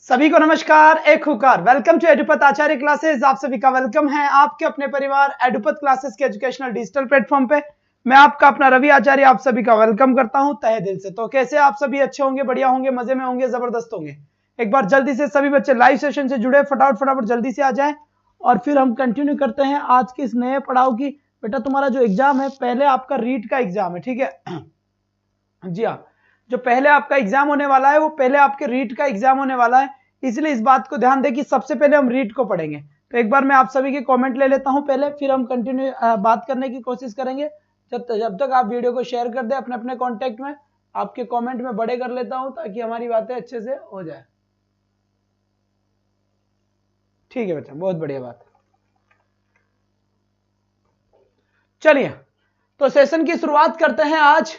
सभी को नमस्कार, एक हुकार। Welcome to Edupath Acharya classes. आप सभी का वेलकम है आपके अपने परिवार एडुपत क्लासेस के एजुकेशनल डिजिटल प्लेटफॉर्म पे। मैं आपका अपना रवि आचार्य आप सभी का वेलकम करता हूं तहे दिल से। तो कैसे आप सभी? अच्छे होंगे, बढ़िया होंगे, मजे में होंगे, जबरदस्त होंगे। एक बार जल्दी से सभी बच्चे लाइव सेशन से जुड़े, फटाफट जल्दी से आ जाए और फिर हम कंटिन्यू करते हैं आज के इस नए पड़ाव की। बेटा तुम्हारा जो एग्जाम है, पहले आपका रीट का एग्जाम है, ठीक है? जी हाँ, जो पहले आपका एग्जाम होने वाला है वो पहले आपके रीट का एग्जाम होने वाला है। इसलिए इस बात को ध्यान दें कि सबसे पहले हम रीट को पढ़ेंगे। तो एक बार मैं आप सभी के कमेंट ले लेता हूं पहले, फिर हम कंटिन्यू बात करने की कोशिश करेंगे। जब तक आप वीडियो को शेयर कर दें अपने अपने कॉन्टेक्ट में, आपके कॉमेंट में बड़े कर लेता हूं ताकि हमारी बातें अच्छे से हो जाए। ठीक है बेटा, बहुत बढ़िया बात। चलिए तो सेशन की शुरुआत करते हैं आज।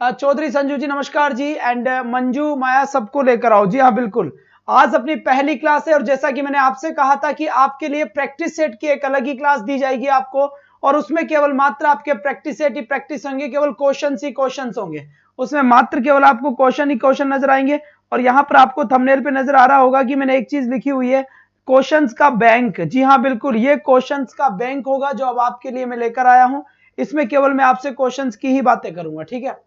चौधरी संजू जी नमस्कार जी, एंड मंजू माया सबको लेकर आओ। जी हाँ बिल्कुल, आज अपनी पहली क्लास है और जैसा कि मैंने आपसे कहा था कि आपके लिए प्रैक्टिस सेट की एक अलग ही क्लास दी जाएगी आपको, और उसमें केवल मात्र आपके प्रैक्टिस सेट ही प्रैक्टिस होंगे, केवल क्वेश्चन ही क्वेश्चन होंगे। उसमें मात्र केवल आपको क्वेश्चन ही क्वेश्चन नजर आएंगे। और यहां पर आपको थंबनेल पे नजर आ रहा होगा कि मैंने एक चीज लिखी हुई है, क्वेश्चंस का बैंक। जी हाँ बिल्कुल, ये क्वेश्चंस का बैंक होगा जो अब आपके लिए मैं लेकर आया हूं। इसमें केवल मैं आपसे क्वेश्चंस की ही बातें करूंगा, ठीक है?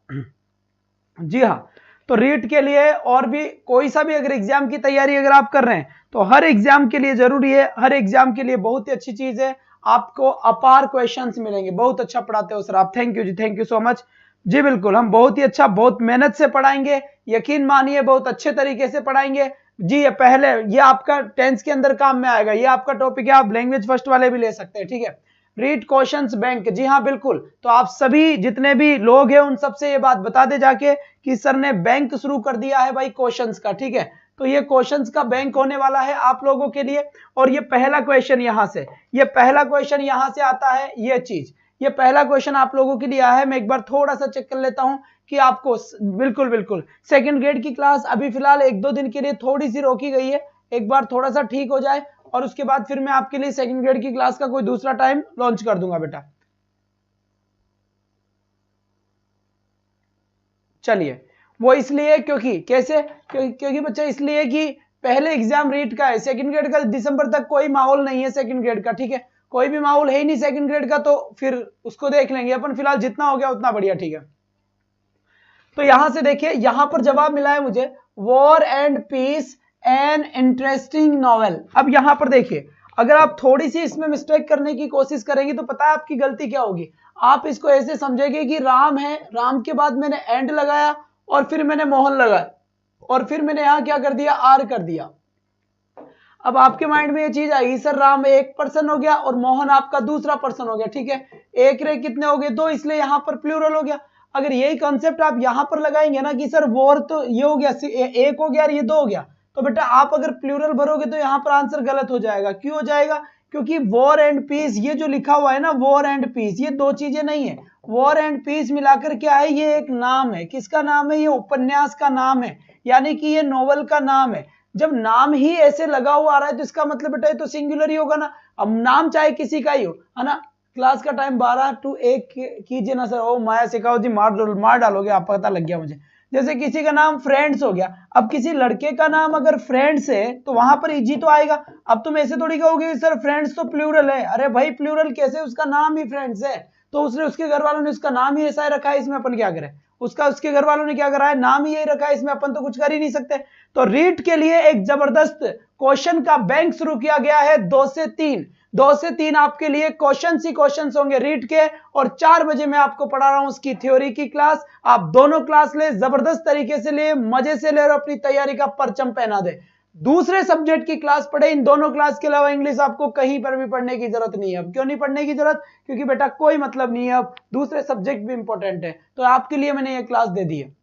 जी हाँ, तो रीट के लिए और भी कोई सा भी अगर एग्जाम की तैयारी अगर आप कर रहे हैं तो हर एग्जाम के लिए जरूरी है, हर एग्जाम के लिए बहुत ही अच्छी चीज है, आपको अपार क्वेश्चंस मिलेंगे। बहुत अच्छा पढ़ाते हो सर आप, थैंक यू जी, थैंक यू सो मच जी। बिल्कुल, हम बहुत ही अच्छा, बहुत मेहनत से पढ़ाएंगे, यकीन मानिए बहुत अच्छे तरीके से पढ़ाएंगे जी। ये पहले ये आपका टेंथ के अंदर काम में आएगा, ये आपका टॉपिक है, आप लैंग्वेज फर्स्ट वाले भी ले सकते हैं, ठीक है? Read questions bank. जी हाँ बिल्कुल, तो आप सभी जितने भी लोग हैं उन सबसे ये बात बता दे जाके कि सर ने बैंक शुरू कर दिया है भाई क्वेश्चंस का, ठीक है? तो ये क्वेश्चंस का बैंक होने वाला है आप लोगों के लिए। और ये पहला क्वेश्चन यहां से, ये पहला क्वेश्चन यहां से आता है, ये चीज, ये पहला क्वेश्चन आप लोगों के लिए आया है। मैं एक बार थोड़ा सा चेक कर लेता हूं कि आपको बिल्कुल सेकंड ग्रेड की क्लास अभी फिलहाल 1-2 दिन के लिए थोड़ी सी रोकी गई है, एक बार थोड़ा सा ठीक हो जाए और उसके बाद फिर मैं आपके लिए सेकंड ग्रेड की क्लास का कोई दूसरा टाइम लॉन्च कर दूंगा बेटा। चलिए, वो इसलिए क्योंकि कैसे, क्योंकि बच्चा इसलिए कि पहले एग्जाम रीट का है, सेकंड ग्रेड का दिसंबर तक कोई माहौल नहीं है सेकंड ग्रेड का, ठीक है? कोई भी माहौल है ही नहीं सेकंड ग्रेड का, तो फिर उसको देख लेंगे अपन, फिलहाल जितना हो गया उतना बढ़िया, ठीक है? तो यहां से देखिए, यहां पर जवाब मिला है मुझे, War and Peace an interesting novel. अब यहां पर देखिए, अगर आप थोड़ी सी इसमें मिस्टेक करने की कोशिश करेंगे तो पता है आपकी गलती क्या होगी? आप इसको ऐसे समझेंगे कि राम है, राम के बाद मैंने एंड लगाया और फिर मैंने मोहन लगाया और फिर मैंने यहां क्या कर दिया, आर कर दिया। अब आपके माइंड में ये चीज आई, सर राम एक पर्सन हो गया और मोहन आपका दूसरा पर्सन हो गया, ठीक है? एक रे कितने हो गए, 2, इसलिए यहां पर प्लूरल हो गया। अगर यही कॉन्सेप्ट आप यहां पर लगाएंगे ना कि सर वॉर तो ये हो गया, एक हो गया और ये 2 हो गया, तो बेटा आप अगर प्लूरल भरोगे तो यहां पर आंसर गलत हो जाएगा। क्यों हो जाएगा? क्योंकि वॉर एंड पीस, ये जो लिखा हुआ है ना, वॉर एंड पीस, ये 2 चीजें नहीं है। वॉर एंड पीस मिलाकर क्या है, ये एक नाम है। किसका नाम है? ये उपन्यास का नाम है, यानी कि ये नॉवल का नाम है। जब नाम ही ऐसे लगा हुआ आ रहा है तो इसका मतलब बेटा ये तो सिंगुलर ही होगा ना। अब नाम चाहे किसी का ही हो, है ना? क्लास का टाइम 12 to 1 कीजिए ना सर। ओ माया सिखाओ जी, मार डालोगे आप, पता लग गया मुझे। जैसे किसी का नाम फ्रेंड्स हो गया, अब किसी लड़के का नाम अगर फ्रेंड्स है तो वहां पर इजी तो आएगा। अब तुम ऐसे थोड़ी कहोगे सर फ्रेंड्स तो प्लूरल है। अरे भाई प्लूरल कैसे, उसका नाम ही फ्रेंड्स है, तो उसने, उसके घर वालों ने उसका नाम ही ऐसा रखा है, इसमें अपन क्या करें? उसके घर वालों ने क्या करा है, नाम ही यही रखा है, इसमें अपन तो कुछ कर ही नहीं सकते। तो रीट के लिए एक जबरदस्त क्वेश्चन का बैंक शुरू किया गया है, 2 से 3 आपके लिए क्वेश्चन ही क्वेश्चन होंगे रीट के। और 4 बजे मैं आपको पढ़ा रहा हूं उसकी थ्योरी की क्लास। आप दोनों क्लास ले, जबरदस्त तरीके से ले, मजे से ले और अपनी तैयारी का परचम पहना दे। दूसरे सब्जेक्ट की क्लास पढ़े, इन दोनों क्लास के अलावा इंग्लिश आपको कहीं पर भी पढ़ने की जरूरत नहीं है। अब क्यों नहीं पढ़ने की जरूरत? क्योंकि बेटा कोई मतलब नहीं है, अब दूसरे सब्जेक्ट भी इंपॉर्टेंट है, तो आपके लिए मैंने ये क्लास दे दी है।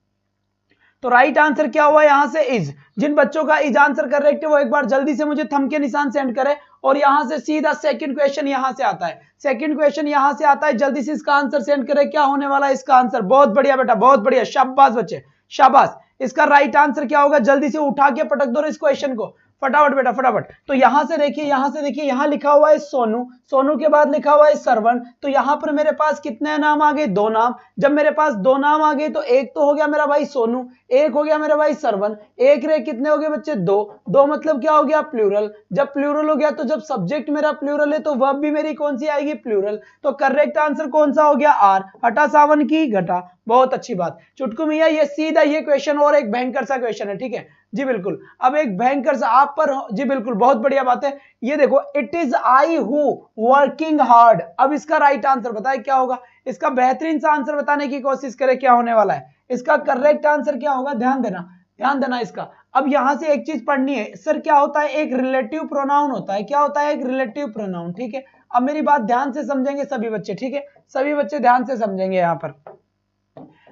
तो राइट आंसर क्या हुआ यहां से? इज। जिन बच्चों का इज आंसर करेक्ट है वो एक बार जल्दी से मुझे थंब के निशान सेंड करें। और यहां से सीधा सेकंड क्वेश्चन यहां से आता है, सेकंड क्वेश्चन यहां से आता है, जल्दी से इसका आंसर सेंड करें। क्या होने वाला है इसका आंसर? बहुत बढ़िया बेटा, बहुत बढ़िया, शाबाश बच्चे, शाबाश। इसका राइट आंसर क्या होगा? जल्दी से उठा के पटक दो इस क्वेश्चन को। फटाफट बेटा फटाफट। तो यहां से देखिए, यहां लिखा हुआ है सोनू, सोनू के बाद लिखा हुआ है सरवण। तो यहां पर मेरे पास कितने नाम आ गए? 2 नाम। जब मेरे पास 2 नाम आ गए तो एक तो हो गया मेरा भाई सोनू, एक हो गया मेरा भाई सरवण, एक रे कितने हो गए बच्चे? 2। 2 मतलब क्या हो गया? प्लूरल। जब प्लूरल हो गया तो जब सब्जेक्ट मेरा प्लूरल है तो वर्ब भी मेरी कौन सी आएगी? प्लूरल। तो करेक्ट आंसर कौन सा हो गया? आर। हटा सावन की घटा। बहुत अच्छी बात चुटकू मियां, ये सीधा ये क्वेश्चन और एक भयंकर सा क्वेश्चन है, ठीक है जी बिल्कुल। अब एक भयंकर सा आप पर जी बिल्कुल, बहुत बढ़िया बात है। ये देखो, it is I who working hard. अब इसका राइट आंसर बताए क्या होगा? इसका बेहतरीन सा आंसर बताने की कोशिश करें, क्या होने वाला है इसका करेक्ट आंसर? क्या होगा? ध्यान देना इसका। अब यहां से एक चीज पढ़नी है सर, क्या होता है? एक रिलेटिव प्रोनाउन होता है। क्या होता है? एक रिलेटिव प्रोनाउन, ठीक है। अब मेरी बात ध्यान से समझेंगे सभी बच्चे, ठीक है, सभी बच्चे ध्यान से समझेंगे। यहां पर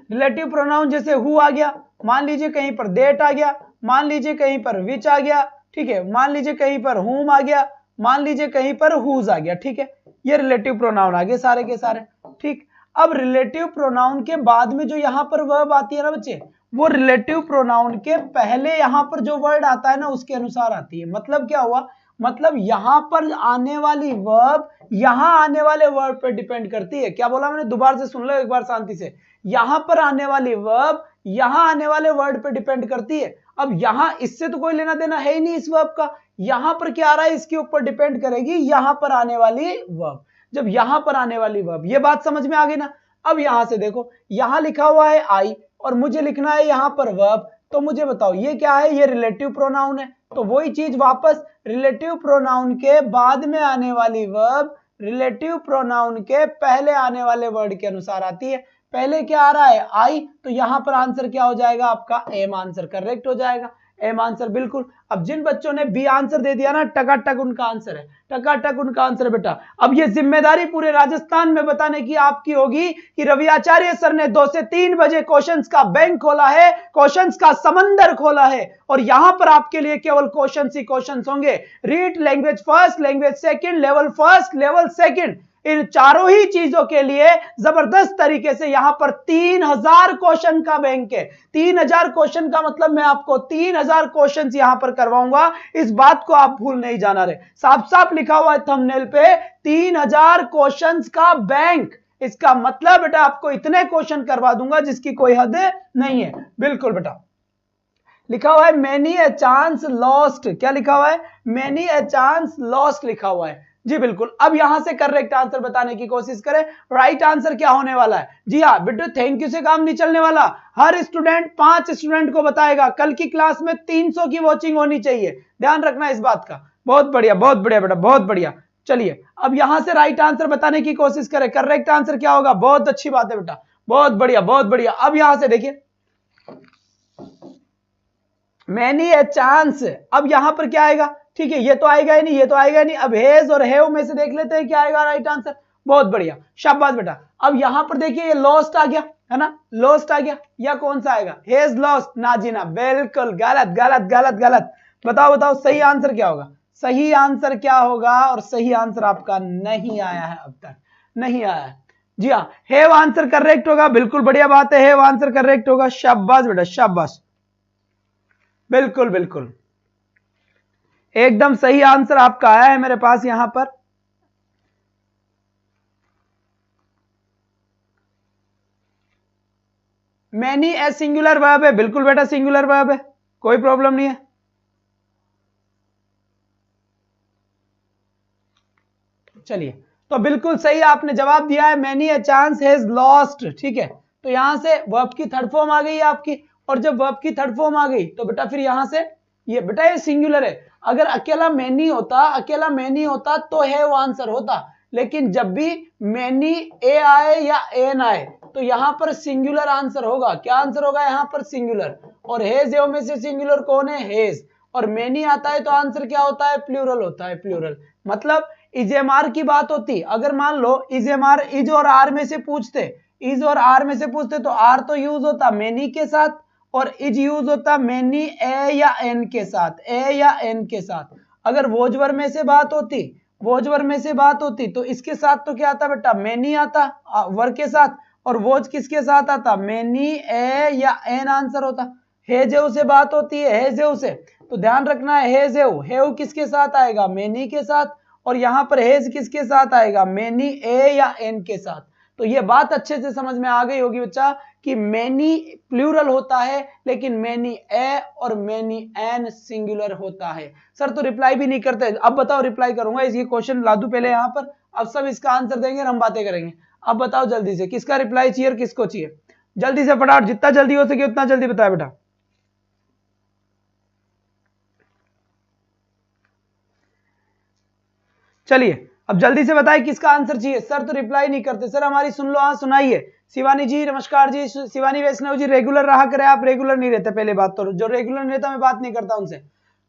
रिलेटिव प्रोनाउन जैसे हु आ गया, मान लीजिए कहीं पर दैट आ गया, मान लीजिए कहीं पर विच आ गया, ठीक है, मान लीजिए कहीं पर हुम आ गया, मान लीजिए कहीं पर हुज आ गया, ठीक है। ये रिलेटिव प्रोनाउन आ गए सारे के सारे, ठीक। अब रिलेटिव प्रोनाउन के बाद में जो यहां पर वर्ब आती है ना बच्चे, वो रिलेटिव प्रोनाउन के पहले यहां पर जो वर्ड आता है ना उसके अनुसार आती है। मतलब क्या हुआ? मतलब यहां पर आने वाली वर्ब यहां आने वाले वर्ब पर डिपेंड करती है। क्या बोला मैंने? दोबारा से सुन लो एक बार शांति से। यहां पर आने वाली वर्ब यहां आने वाले वर्ड पर डिपेंड करती है। अब यहां इससे तो कोई लेना देना है ही नहीं इस वर्ब का, यहां पर क्या आ रहा है इसके ऊपर डिपेंड करेगी यहां पर आने वाली वर्ब। जब यहां पर आने वाली वर्ब, ये बात समझ में आ गई ना। अब यहां से देखो, यहां लिखा हुआ है आई और मुझे लिखना है यहां पर वर्ब। तो मुझे बताओ ये क्या है? ये रिलेटिव प्रोनाउन है। तो वही चीज वापस, रिलेटिव प्रोनाउन के बाद में आने वाली वर्ब रिलेटिव प्रोनाउन के पहले आने वाले वर्ड के अनुसार आती है। पहले क्या आ रहा है? आई। तो यहां पर आंसर क्या हो जाएगा आपका? एम आंसर करेक्ट हो जाएगा, एम आंसर बिल्कुल। अब जिन बच्चों ने बी आंसर दे दिया ना, टकाटक उनका आंसर है, टकाटक उनका आंसर है बेटा। अब ये जिम्मेदारी पूरे राजस्थान में बताने की आपकी होगी कि रवि आचार्य सर ने 2 से 3 बजे क्वेश्चंस का बैंक खोला है, क्वेश्चंस का समंदर खोला है, और यहां पर आपके लिए केवल क्वेश्चंस ही क्वेश्चंस होंगे। Read language first, language second, level first, level second, इन चारों ही चीजों के लिए जबरदस्त तरीके से यहां पर 3000 क्वेश्चन का बैंक है। 3000 क्वेश्चन का मतलब मैं आपको 3000 क्वेश्चन यहां पर करवाऊंगा, इस बात को आप भूल नहीं जाना रे। साफ साफ लिखा हुआ है थंबनेल पे 3000 क्वेश्चन का बैंक। इसका मतलब बेटा आपको इतने क्वेश्चन करवा दूंगा जिसकी कोई हद नहीं है। बिल्कुल बेटा, लिखा हुआ है मेनी ए चांस लॉस्ट। क्या लिखा हुआ है? मेनी ए चांस लॉस्ट लिखा हुआ है जी बिल्कुल। अब यहां से करेक्ट आंसर बताने की कोशिश करें। राइट आंसर क्या होने वाला है? जी हाँ बेटा, थैंक यू से काम नहीं चलने वाला। हर स्टूडेंट 5 स्टूडेंट को बताएगा। कल की क्लास में 300 की वॉचिंग होनी चाहिए, ध्यान रखना इस बात का। बहुत बढ़िया बेटा, बहुत बढ़िया। चलिए अब यहां से राइट आंसर बताने की कोशिश करें। करेक्ट आंसर क्या होगा? बहुत अच्छी बात है बेटा, बहुत बढ़िया बहुत बढ़िया। अब यहां से देखिए मैनी ए चांस, अब यहां पर क्या आएगा? ठीक है, ये तो आएगा ही नहीं, ये तो आएगा ही नहीं। अब हेज और हैव में से देख लेते हैं क्या आएगा राइट आंसर। बहुत बढ़िया, शाबाश बेटा। अब यहां पर देखिए ये लॉस्ट आ गया है ना, लॉस्ट आ गया, या कौन सा आएगा? हेज लॉस्ट, ना जी ना, बिल्कुल गलत गलत गलत गलत। बताओ बताओ सही आंसर क्या होगा? सही आंसर क्या होगा? और सही आंसर आपका नहीं आया है, अब तक नहीं आया है। जी हाँ, हैव आंसर करेक्ट होगा, बिल्कुल बढ़िया बात है, हैव आंसर करेक्ट होगा। शाबाश बेटा शाबाश, बिल्कुल बिल्कुल एकदम सही आंसर आपका आया है मेरे पास यहां पर। मैनी ए सिंगुलर वर्ब है, बिल्कुल बेटा सिंगुलर वर्ब है, कोई प्रॉब्लम नहीं है। चलिए, तो बिल्कुल सही आपने जवाब दिया है, many a chance has lost. ठीक है, तो यहां से वर्ब की थर्ड फॉर्म आ गई आपकी, और जब वर्ब की थर्ड फॉर्म आ गई तो बेटा फिर यहां से ये बेटा ये सिंगुलर है। अगर अकेला मैनी होता तो हैव आंसर होता, लेकिन जब भी मैनी ए आए या एन आए तो यहां पर सिंगुलर आंसर होगा। क्या आंसर होगा यहां पर? सिंगुलर। और हेज एव में से सिंगुलर कौन है? हेज। और मैनी आता है तो आंसर क्या होता है? प्लूरल होता है, प्लूरल। मतलब इजेमार की बात होती, अगर मान लो इजेमार इज और आर में से पूछते, इज और आर में से पूछते तो आर तो यूज होता मैनी के साथ और इज यूज होता मैनी ए या एन के साथ, ए या एन के साथ। अगर वोजवर में से बात होती तो इसके साथ तो क्या आता बेटा? मैनी आता वर के साथ, और वोज किसके साथ आता? मैनी ए या एन आंसर होता। हेजेव से बात होती है, हेजेव से, तो ध्यान रखना है हेज हेव किसके साथ आएगा, मेनी के साथ, और यहां पर हेज किसके साथ आएगा, मेनी ए या एन के साथ। तो ये बात अच्छे से समझ में आ गई होगी बच्चा कि मेनी प्लूरल होता है लेकिन मेनी ए और मेनी एन सिंगुलर होता है। सर तो रिप्लाई भी नहीं करते, अब बताओ रिप्लाई करूंगा, इसकी क्वेश्चन ला दूं पहले यहां पर, अब सब इसका आंसर देंगे और हम बातें करेंगे। अब बताओ जल्दी से किसका रिप्लाई चाहिए और किसको चाहिए, जल्दी से फटाफट, जितना जल्दी हो सके उतना जल्दी बताया बेटा। चलिए अब जल्दी से बताइए किसका आंसर चाहिए। सर तो रिप्लाई नहीं करते, सर हमारी सुन लो, हाँ सुनाइए। शिवानी जी नमस्कार जी, शिवानी वैष्णव जी रेगुलर रहा करें, आप रेगुलर नहीं रहते, पहले बात तो जो रेगुलर नहीं रहता मैं बात नहीं करता उनसे।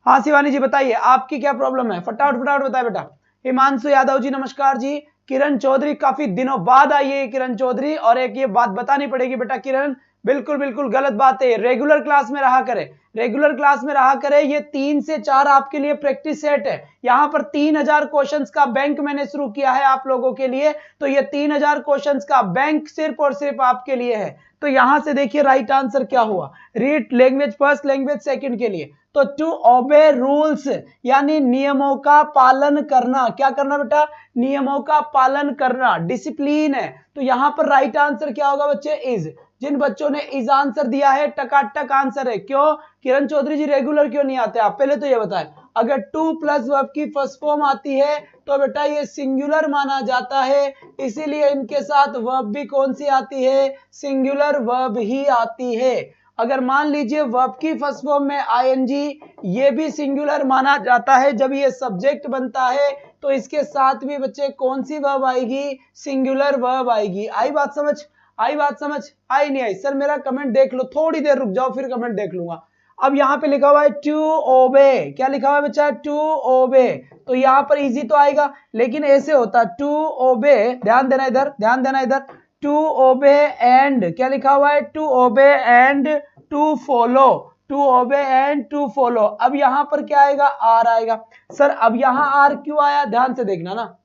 हाँ शिवानी जी बताइए आपकी क्या प्रॉब्लम है, फटाफट फटाफट बताए बेटा। हिमांशु यादव जी नमस्कार जी। किरण चौधरी काफी दिनों बाद आई है किरण चौधरी, और एक ये बात बतानी पड़ेगी बेटा किरण, बिल्कुल बिल्कुल गलत बात है, रेगुलर क्लास में रहा करे, रेगुलर क्लास में रहा करे। ये 3 से 4 आपके लिए प्रैक्टिस सेट है, यहाँ पर 3000 क्वेश्चंस का बैंक मैंने शुरू किया है आप लोगों के लिए, तो ये 3000 क्वेश्चंस का बैंक सिर्फ और सिर्फ आपके लिए है। तो यहां से देखिए राइट आंसर क्या हुआ, read language first, language second के लिए, तो टू ओबे रूल्स यानी नियमों का पालन करना, क्या करना बेटा, नियमों का पालन करना, डिसिप्लिन है। तो यहां पर राइट आंसर क्या होगा बच्चे, इज। जिन बच्चों ने इज आंसर दिया है टकाटक आंसर है। क्यों किरण चौधरी जी रेगुलर क्यों नहीं आते आप, पहले तो ये बताएं। अगर टू प्लस वर्ब की फर्स्ट फॉर्म आती है तो बेटा ये सिंगुलर माना जाता है, इसीलिए इनके साथ वर्ब भी कौन सी आती है, सिंगुलर वर्ब ही आती है। अगर मान लीजिए वर्ब की फर्स्ट फॉर्म में आईएनजी, ये भी सिंगुलर माना जाता है, जब ये सब्जेक्ट बनता है तो इसके साथ भी बच्चे कौन सी वर्ब आएगी, सिंगुलर वर्ब आएगी। आई बात समझ, आई बात समझ, आई नहीं आई, सर मेरा कमेंट देख लो, थोड़ी देर रुक जाओ फिर कमेंट देख लूंगा। अब यहाँ पे लिखा हुआ है टू ओबे, क्या लिखा हुआ है बच्चा, टू ओबे, तो यहाँ पर इजी तो आएगा, लेकिन ऐसे होता टू ओबे, ध्यान देना इधर, ध्यान देना इधर, टू ओबे एंड, क्या लिखा हुआ है, to obey and to follow, to obey and to follow. अब यहाँ पर क्या आएगा, आर आएगा। सर अब यहाँ आर क्यों आया, ध्यान से देखना ना,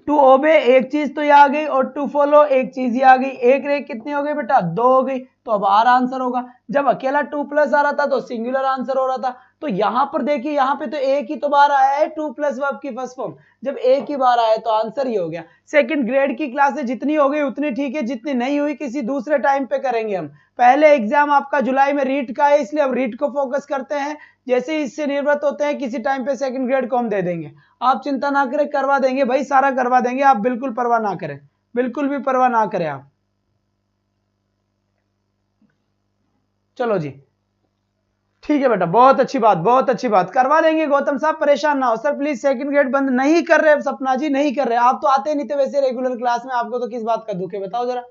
टू ओबे एक चीज तो ये आ गई और टू फॉलो एक चीज ये आ गई, एक रेख कितनी हो गई बेटा, 2 हो गई, तो अब आर आंसर होगा। जब अकेला 2 प्लस आ रहा था तो सिंगुलर आंसर हो रहा था। तो यहां पर देखिए, यहाँ पे तो एक ही तो बार आया है 2 प्लस वर्ब की फर्स्ट फॉर्म, जब एक ही बार आया तो आंसर ही हो गया। सेकंड ग्रेड की क्लासेस जितनी हो गई उतनी ठीक है, जितनी नहीं हुई किसी दूसरे टाइम पे करेंगे हम। पहले एग्जाम आपका जुलाई में रीट का है, इसलिए अब रीट को फोकस करते हैं, जैसे ही इससे निवृत्त होते हैं किसी टाइम पे सेकंड ग्रेड को हम दे देंगे। आप चिंता ना करें, करवा देंगे भाई, सारा करवा देंगे, आप बिल्कुल परवाह ना करें, बिल्कुल भी परवाह ना करें आप। चलो जी ठीक है बेटा, बहुत अच्छी बात, बहुत अच्छी बात, करवा देंगे गौतम साहब, परेशान ना हो। सर प्लीज सेकंड ग्रेड बंद नहीं कर रहे सपना जी, नहीं कर रहे, आप तो आते नहीं थे वैसे रेगुलर क्लास में, आपको तो किस बात का दुख है बताओ जरा,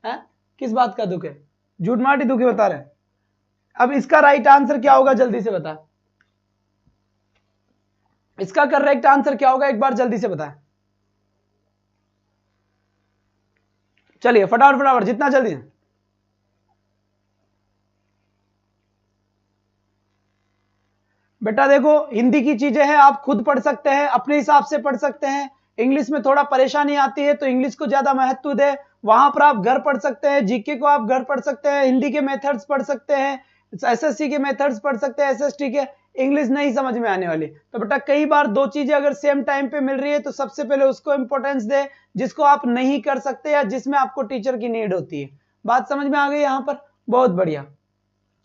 है किस बात का दुख है, झूठ माटी दुख है बता रहे। अब इसका राइट आंसर क्या होगा जल्दी से बता, इसका करेक्ट आंसर क्या होगा एक बार जल्दी से बताएं, चलिए फटाफट फटाफट जितना जल्दी। बेटा देखो हिंदी की चीजें हैं, आप खुद पढ़ सकते हैं, अपने हिसाब से पढ़ सकते हैं। इंग्लिश में थोड़ा परेशानी आती है तो इंग्लिश को ज्यादा महत्व दे, वहां पर आप घर पढ़ सकते हैं, जीके को आप घर पढ़ सकते हैं, हिंदी के मेथड्स पढ़ सकते हैं, एसएससी के मेथड्स पढ़ सकते हैं, एसएसटी के, इंग्लिश नहीं समझ में आने वाली। तो बेटा कई बार 2 चीजें अगर सेम टाइम पे मिल रही है तो सबसे पहले उसको इंपॉर्टेंस दे जिसको आप नहीं कर सकते या जिसमें आपको टीचर की नीड होती है। बात समझ में आ गई यहाँ पर, बहुत बढ़िया।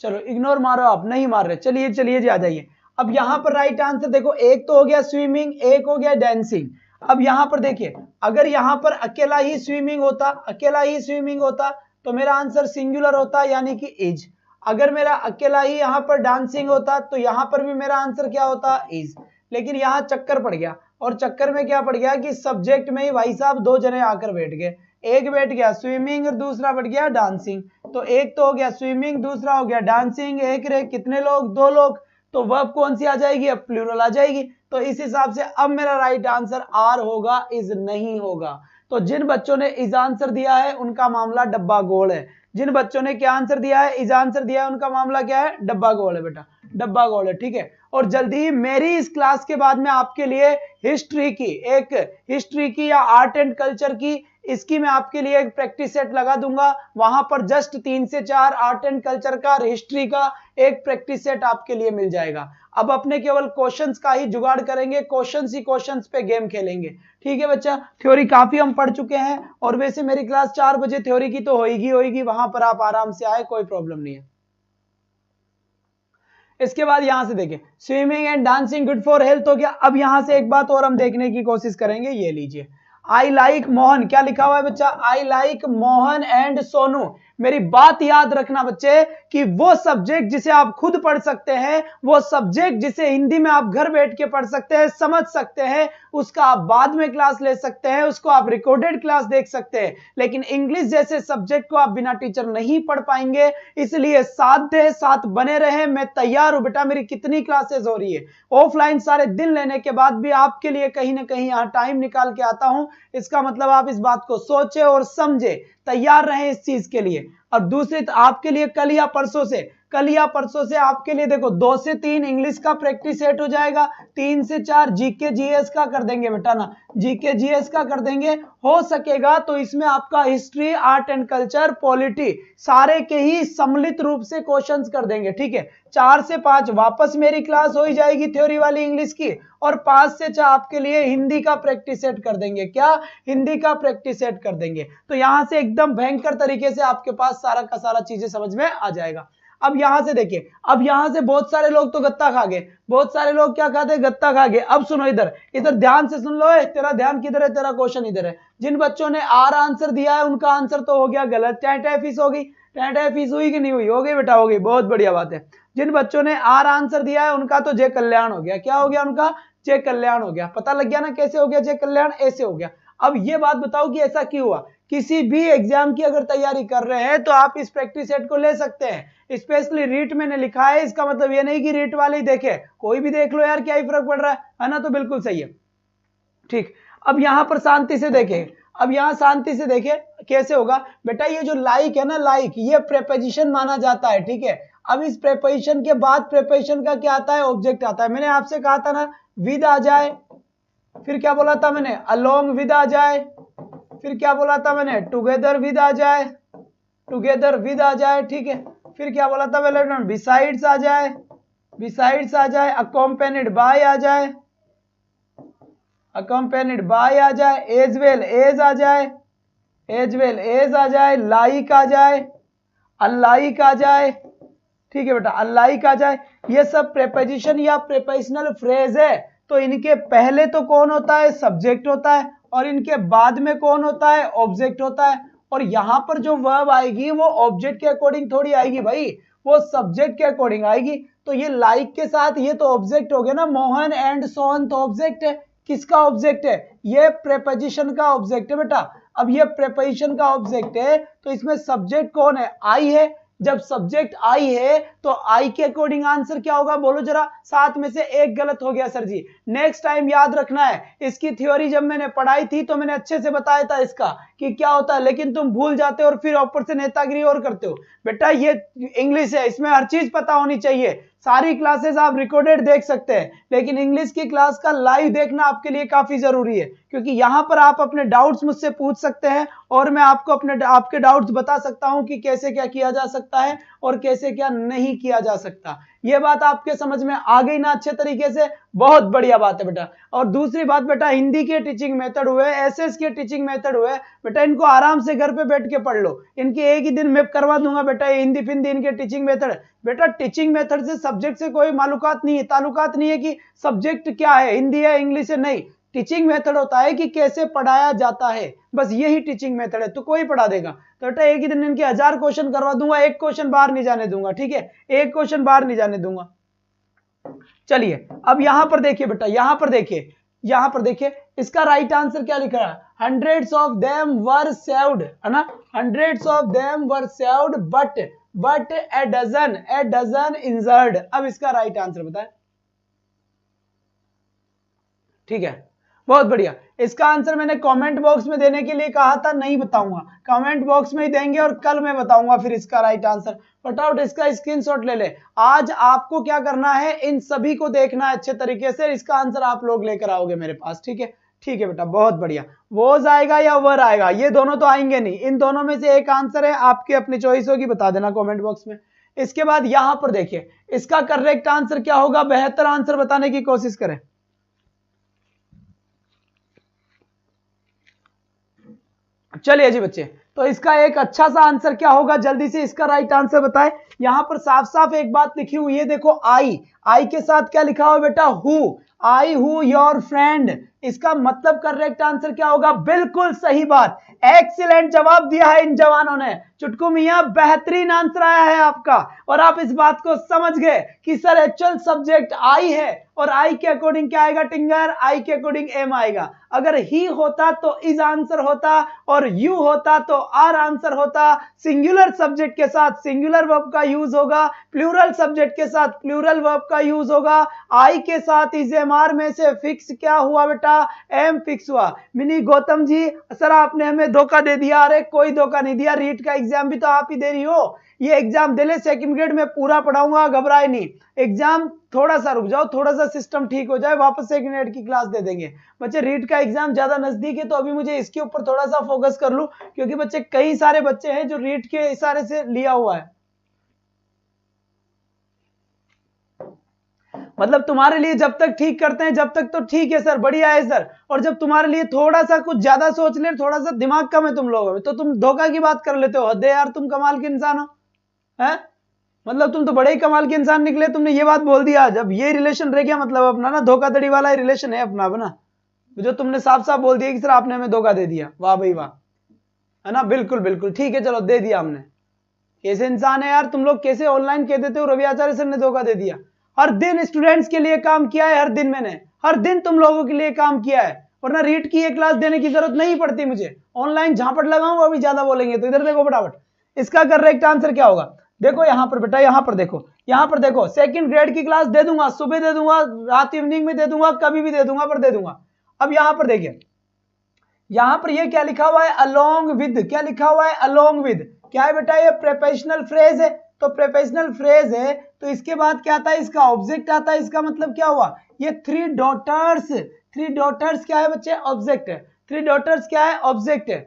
चलो इग्नोर मारो, आप नहीं मार रहे, चलिए चलिए जी आ जाइए। अब यहाँ पर राइट आंसर देखो, एक तो हो गया स्विमिंग, एक हो गया डांसिंग। अब यहाँ पर देखिए, अगर यहाँ पर अकेला ही स्विमिंग होता, अकेला ही स्विमिंग होता तो मेरा आंसर सिंगुलर होता यानी कि इज। अगर मेरा अकेला ही यहाँ पर डांसिंग होता तो यहाँ पर भी मेरा आंसर क्या होता, इज। लेकिन यहाँ चक्कर पड़ गया, और चक्कर में क्या पड़ गया कि सब्जेक्ट में ही भाई साहब 2 जने आकर बैठ गए, एक बैठ गया स्विमिंग और दूसरा बैठ गया डांसिंग। तो एक तो हो गया स्विमिंग, दूसरा हो गया डांसिंग, एक रे कितने लोग, 2 लोग, तो वर्ब कौन सी आ जाएगी, अब प्लूरल आ जाएगी। तो इस हिसाब से अब मेरा राइट आंसर आर होगा, इज नहीं होगा। तो जिन बच्चों ने इज आंसर दिया है उनका मामला डब्बा गोल है, जिन बच्चों ने क्या आंसर दिया है, इज आंसर दिया है, उनका मामला क्या है, डब्बा गोल है बेटा, डब्बा गोल है, ठीक है। और जल्दी मेरी इस क्लास के बाद में आपके लिए हिस्ट्री की, एक हिस्ट्री की या आर्ट एंड कल्चर की इसकी मैं आपके लिए एक प्रैक्टिस सेट लगा दूंगा, वहां पर जस्ट 3 से 4 आर्ट एंड कल्चर का, हिस्ट्री का एक प्रैक्टिस सेट आपके लिए मिल जाएगा। अब अपने केवल क्वेश्चंस का ही जुगाड़ करेंगे, क्वेश्चंस ही क्वेश्चंस पे गेम खेलेंगे। ठीक है बच्चा, थ्योरी काफी हम पढ़ चुके हैं और वैसे मेरी क्लास 4 बजे थ्योरी की तो होगी, वहां पर आप आराम से आए, कोई प्रॉब्लम नहीं है। इसके बाद यहां से देखें, swimming and dancing good for health हो गया। अब यहां से एक बात और हम देखने की कोशिश करेंगे, ये लीजिए, आई लाइक मोहन, क्या लिखा हुआ है बच्चा, I like Mohan and Sonu. मेरी बात याद रखना बच्चे कि वो सब्जेक्ट जिसे आप खुद पढ़ सकते हैं, वो सब्जेक्ट जिसे हिंदी में आप घर बैठ के पढ़ सकते हैं, समझ सकते हैं, उसका आप बाद में क्लास ले सकते हैं, उसको आप रिकॉर्डेड क्लास देख सकते हैं। लेकिन इंग्लिश जैसे सब्जेक्ट को आप बिना टीचर नहीं पढ़ पाएंगे, इसलिए साथ बने रहे। मैं तैयार हूं बेटा, मेरी कितनी क्लासेस हो रही है ऑफलाइन, सारे दिन लेने के बाद भी आपके लिए कहीं ना कहीं यहाँ टाइम निकाल के आता हूं। इसका मतलब आप इस बात को सोचे और समझे, तैयार रहें इस चीज के लिए। और दूसरी आपके लिए कल या परसों से आपके लिए देखो 2 से 3 इंग्लिश का प्रैक्टिस सेट हो जाएगा, 3 से 4 जीके जीएस का कर देंगे बेटा ना, जीके जीएस का कर देंगे। हो सकेगा तो इसमें आपका history, art and culture, polity सारे के ही सम्मिलित रूप से क्वेश्चंस कर देंगे। ठीक है, 4 से 5 वापस मेरी क्लास हो ही जाएगी थ्योरी वाली इंग्लिश की, और 5 से 6 आपके लिए हिंदी का प्रैक्टिस सेट कर देंगे। क्या, हिंदी का प्रैक्टिस सेट कर देंगे। तो यहां से एकदम भयंकर तरीके से आपके पास सारा का सारा चीजें समझ में आ जाएगा। अब यहां से देखिए, अब यहां से बहुत सारे लोग तो गत्ता खा गए, बहुत सारे लोग क्या खाते, गत्ता खा गए। अब सुनो, इधर ध्यान से सुन लो, तेरा ध्यान किधर है, तेरा क्वेश्चन इधर है। जिन बच्चों ने आर आंसर दिया है उनका आंसर तो हो गया गलत, टैं फीस हो गई, टैं फीस हुई कि नहीं हुई, हो गई बेटा, हो गई, बहुत बढ़िया बात है। जिन बच्चों ने आर आंसर दिया है उनका तो जय कल्याण हो गया। क्या हो गया उनका, जय कल्याण हो गया। पता लग गया ना कैसे हो गया जय कल्याण, ऐसे हो गया। अब ये बात बताओ कि ऐसा क्यों हुआ। किसी भी एग्जाम की अगर तैयारी कर रहे हैं तो आप इस प्रैक्टिस सेट को ले सकते हैं। स्पेशली रीट मैंने लिखा है, इसका मतलब ये नहीं कि रीट वाले ही देखे, कोई भी देख लो यार, क्या ही फर्क पड़ रहा है ना, तो बिल्कुल सही है। ठीक, अब यहां पर शांति से देखें, अब यहां शांति से देखें कैसे होगा बेटा। ये जो लाइक है ना, लाइक, ये प्रेपोजिशन माना जाता है। ठीक है, अब इस प्रेपोजिशन के बाद प्रेपोजिशन का क्या आता है, ऑब्जेक्ट आता है। मैंने आपसे कहा था ना विद आ जाए, फिर क्या बोला था मैंने, अलोंग विद आ जाए, फिर क्या बोला था मैंने, टुगेदर विद आ जाए, टुगेदर विद आ जाए। ठीक है, फिर क्या बोला था मैंने, बिसाइड्स आ जाए, बिसाइड्स आ जाए, अकम्पेनिड बाय आ जाए, अकम्पेनिड बाय आ जाए, एज वेल एज आ जाए, एज वेल एज आ जाए, लाइक आ जाए, अनलाइक आ जाए। ठीक है बेटा, अनलाइक आ जाए। ये सब प्रेपोजिशन या प्रेपोजिशनल फ्रेज है। तो इनके पहले तो कौन होता है, सब्जेक्ट होता है, और इनके बाद में कौन होता है, ऑब्जेक्ट होता है। और यहां पर जो वर्ब आएगी वो ऑब्जेक्ट के अकॉर्डिंग थोड़ी आएगी भाई, वो सब्जेक्ट के अकॉर्डिंग आएगी। तो ये लाइक के साथ ये तो ऑब्जेक्ट हो गया ना, मोहन एंड सोहन तो ऑब्जेक्ट है। किसका ऑब्जेक्ट है, ये प्रेपोजिशन का ऑब्जेक्ट है बेटा। अब ये प्रेपोजिशन का ऑब्जेक्ट है तो इसमें सब्जेक्ट कौन है, आई है। जब सब्जेक्ट आई है तो आई के अकॉर्डिंग आंसर क्या होगा, बोलो जरा। 7 में से 1 गलत हो गया सर जी। नेक्स्ट टाइम याद रखना है, इसकी थ्योरी जब मैंने पढ़ाई थी तो मैंने अच्छे से बताया था इसका कि क्या होता है, लेकिन तुम भूल जाते हो और फिर ऊपर से नेतागिरी और करते हो। बेटा ये इंग्लिश है, इसमें हर चीज पता होनी चाहिए। सारी क्लासेस आप रिकॉर्डेड देख सकते हैं, लेकिन इंग्लिश की क्लास का लाइव देखना आपके लिए काफी जरूरी है, क्योंकि यहां पर आप अपने डाउट्स मुझसे पूछ सकते हैं और मैं आपको आपके डाउट्स बता सकता हूं कि कैसे क्या किया जा सकता है और कैसे क्या नहीं किया जा सकता। ये बात आपके समझ में आ गई ना अच्छे तरीके से, बहुत बढ़िया बात है बेटा। और दूसरी बात बेटा, हिंदी के टीचिंग मेथड हुए, एसएस के टीचिंग मेथड हुए, बेटा इनको आराम से घर पे बैठ के पढ़ लो। इनके एक ही दिन मैं करवा दूंगा बेटा, ये हिंदी फिंदी इनके टीचिंग मेथड। बेटा टीचिंग मेथड से सब्जेक्ट से कोई ताल्लुकात नहीं है कि सब्जेक्ट क्या है, हिंदी है इंग्लिश है, नहीं। टीचिंग मेथड होता है कि कैसे पढ़ाया जाता है, बस यही टीचिंग मेथड है। तो कोई पढ़ा देगा। तो बेटा एक ही दिन इनके 1000 क्वेश्चन करवा दूंगा, एक क्वेश्चन बाहर नहीं जाने दूंगा। ठीक है, एक क्वेश्चन बाहर नहीं जाने दूंगा। चलिए अब यहां पर देखिए बेटा, यहां पर देखिए इसका राइट आंसर क्या लिखा है, hundreds of them were saved, है ना, hundreds of them were saved but a dozen injured. अब इसका राइट आंसर बताएं। ठीक है, बहुत बढ़िया। इसका आंसर मैंने कमेंट बॉक्स में देने के लिए कहा था, नहीं बताऊंगा, कमेंट बॉक्स में ही देंगे और कल मैं बताऊंगा फिर इसका राइट आंसर। फटाफट इसका स्क्रीनशॉट ले ले। आज आपको क्या करना है, इन सभी को देखना है अच्छे तरीके से, इसका आंसर आप लोग लेकर आओगे मेरे पास। ठीक है, ठीक है बेटा, बहुत बढ़िया। वोज आएगा या वर आएगा, ये दोनों तो आएंगे नहीं, इन दोनों में से एक आंसर है, आपकी अपनी चॉइस होगी, बता देना कमेंट बॉक्स में। इसके बाद यहां पर देखिए इसका करेक्ट आंसर क्या होगा, बेहतर आंसर बताने की कोशिश करें। चलिए जी बच्चे, तो इसका एक अच्छा सा आंसर क्या होगा, जल्दी से इसका राइट आंसर बताएं। यहां पर साफ साफ एक बात लिखी हुई है, देखो आई के साथ क्या लिखा हुआ बेटा, who, I who your friend, इसका मतलब करेक्ट आंसर क्या होगा, बिल्कुल सही बात, एक्सीलेंट जवाब दिया है इन जवानों ने। चुटकू मियां बेहतरीन आंसर आया है आपका, और आप इस बात को समझ गए कि सर एक्चुअल सब्जेक्ट आई है, और आई के अकॉर्डिंग क्या आएगा टिंगर, आई के अकॉर्डिंग एम आएगा। अगर ही होता तो इज आंसर होता, और यू होता तो आर आंसर होता। सिंगुलर सब्जेक्ट के साथ सिंगुलर वर्ब का यूज होगा, प्लूरल सब्जेक्ट के साथ प्लूरल वर्ब का यूज होगा। आई के साथ इज एम आर में से फिक्स क्या हुआ बेटा, एम फिक्स हुआ। मिनी गौतम जी सर आपने हमें धोखा दे दिया, अरे कोई धोखा नहीं दिया, रीट का एग्जाम भी तो आप ही दे रही हो, ये एग्जाम दे ले, सेकंड ग्रेड में पूरा पढ़ाऊंगा, घबराए नहीं। एग्जाम थोड़ा सा रुक जाओ, थोड़ा सा सिस्टम ठीक हो जाए, वापस सेकंड ग्रेड की क्लास दे देंगे। बच्चे रीट का एग्जाम ज्यादा नजदीक है, तो अभी मुझे इसके ऊपर थोड़ा सा फोकस कर लूं, क्योंकि बच्चे कई सारे बच्चे हैं जो रीट के इशारे से लिया हुआ है। मतलब तुम्हारे लिए जब तक ठीक करते हैं जब तक तो ठीक है सर, बढ़िया है सर, और जब तुम्हारे लिए थोड़ा सा कुछ ज्यादा सोच ले, थोड़ा सा दिमाग कम है तुम लोगों में, तो तुम धोखा की बात कर लेते हो। हद है यार, तुम कमाल के इंसान हो, हैं? मतलब तुम तो बड़े ही कमाल के इंसान निकले, तुमने ये बात बोल दिया। जब ये रिलेशन रह गया मतलब अपना ना, धोखाधड़ी वाला रिलेशन है अपना अपना, जो तुमने साफ साफ बोल दिया कि सर आपने हमें धोखा दे दिया। वाह भाई वाह, है ना, बिल्कुल बिल्कुल ठीक है, चलो दे दिया हमने। कैसे इंसान है यार तुम लोग, कैसे ऑनलाइन कह देते हो रवि आचार्य सर ने धोखा दे दिया। हर दिन स्टूडेंट्स के लिए काम किया है, हर दिन मैंने, हर दिन तुम लोगों के लिए काम किया है, वरना रीट की एक क्लास देने की जरूरत नहीं पड़ती मुझे। ऑनलाइन झापट लगाऊंगा, अभी ज्यादा बोलेंगे तो। इधर देखो फटाफट, इसका करेक्ट आंसर क्या होगा, देखो यहां पर बेटा, यहां पर देखो, यहां पर देखो, सेकंड ग्रेड की क्लास दे दूंगा, सुबह दे दूंगा, रात इवनिंग में दे दूंगा, कभी भी दे दूंगा, पर दे दूंगा। अब यहां पर देखिए, यहां पर ये क्या लिखा हुआ है, अलोंग विद, क्या लिखा हुआ है, अलोंग विद, क्या है बेटा, ये प्रीपोजिशनल फ्रेज है, तो प्रीपोजिशनल फ्रेज है तो इसके बाद क्या आता है, इसका ऑब्जेक्ट आता है। इसका मतलब क्या हुआ, ये थ्री डॉटर्स क्या है बच्चे, ऑब्जेक्ट है। थ्री डॉटर्स क्या है, ऑब्जेक्ट है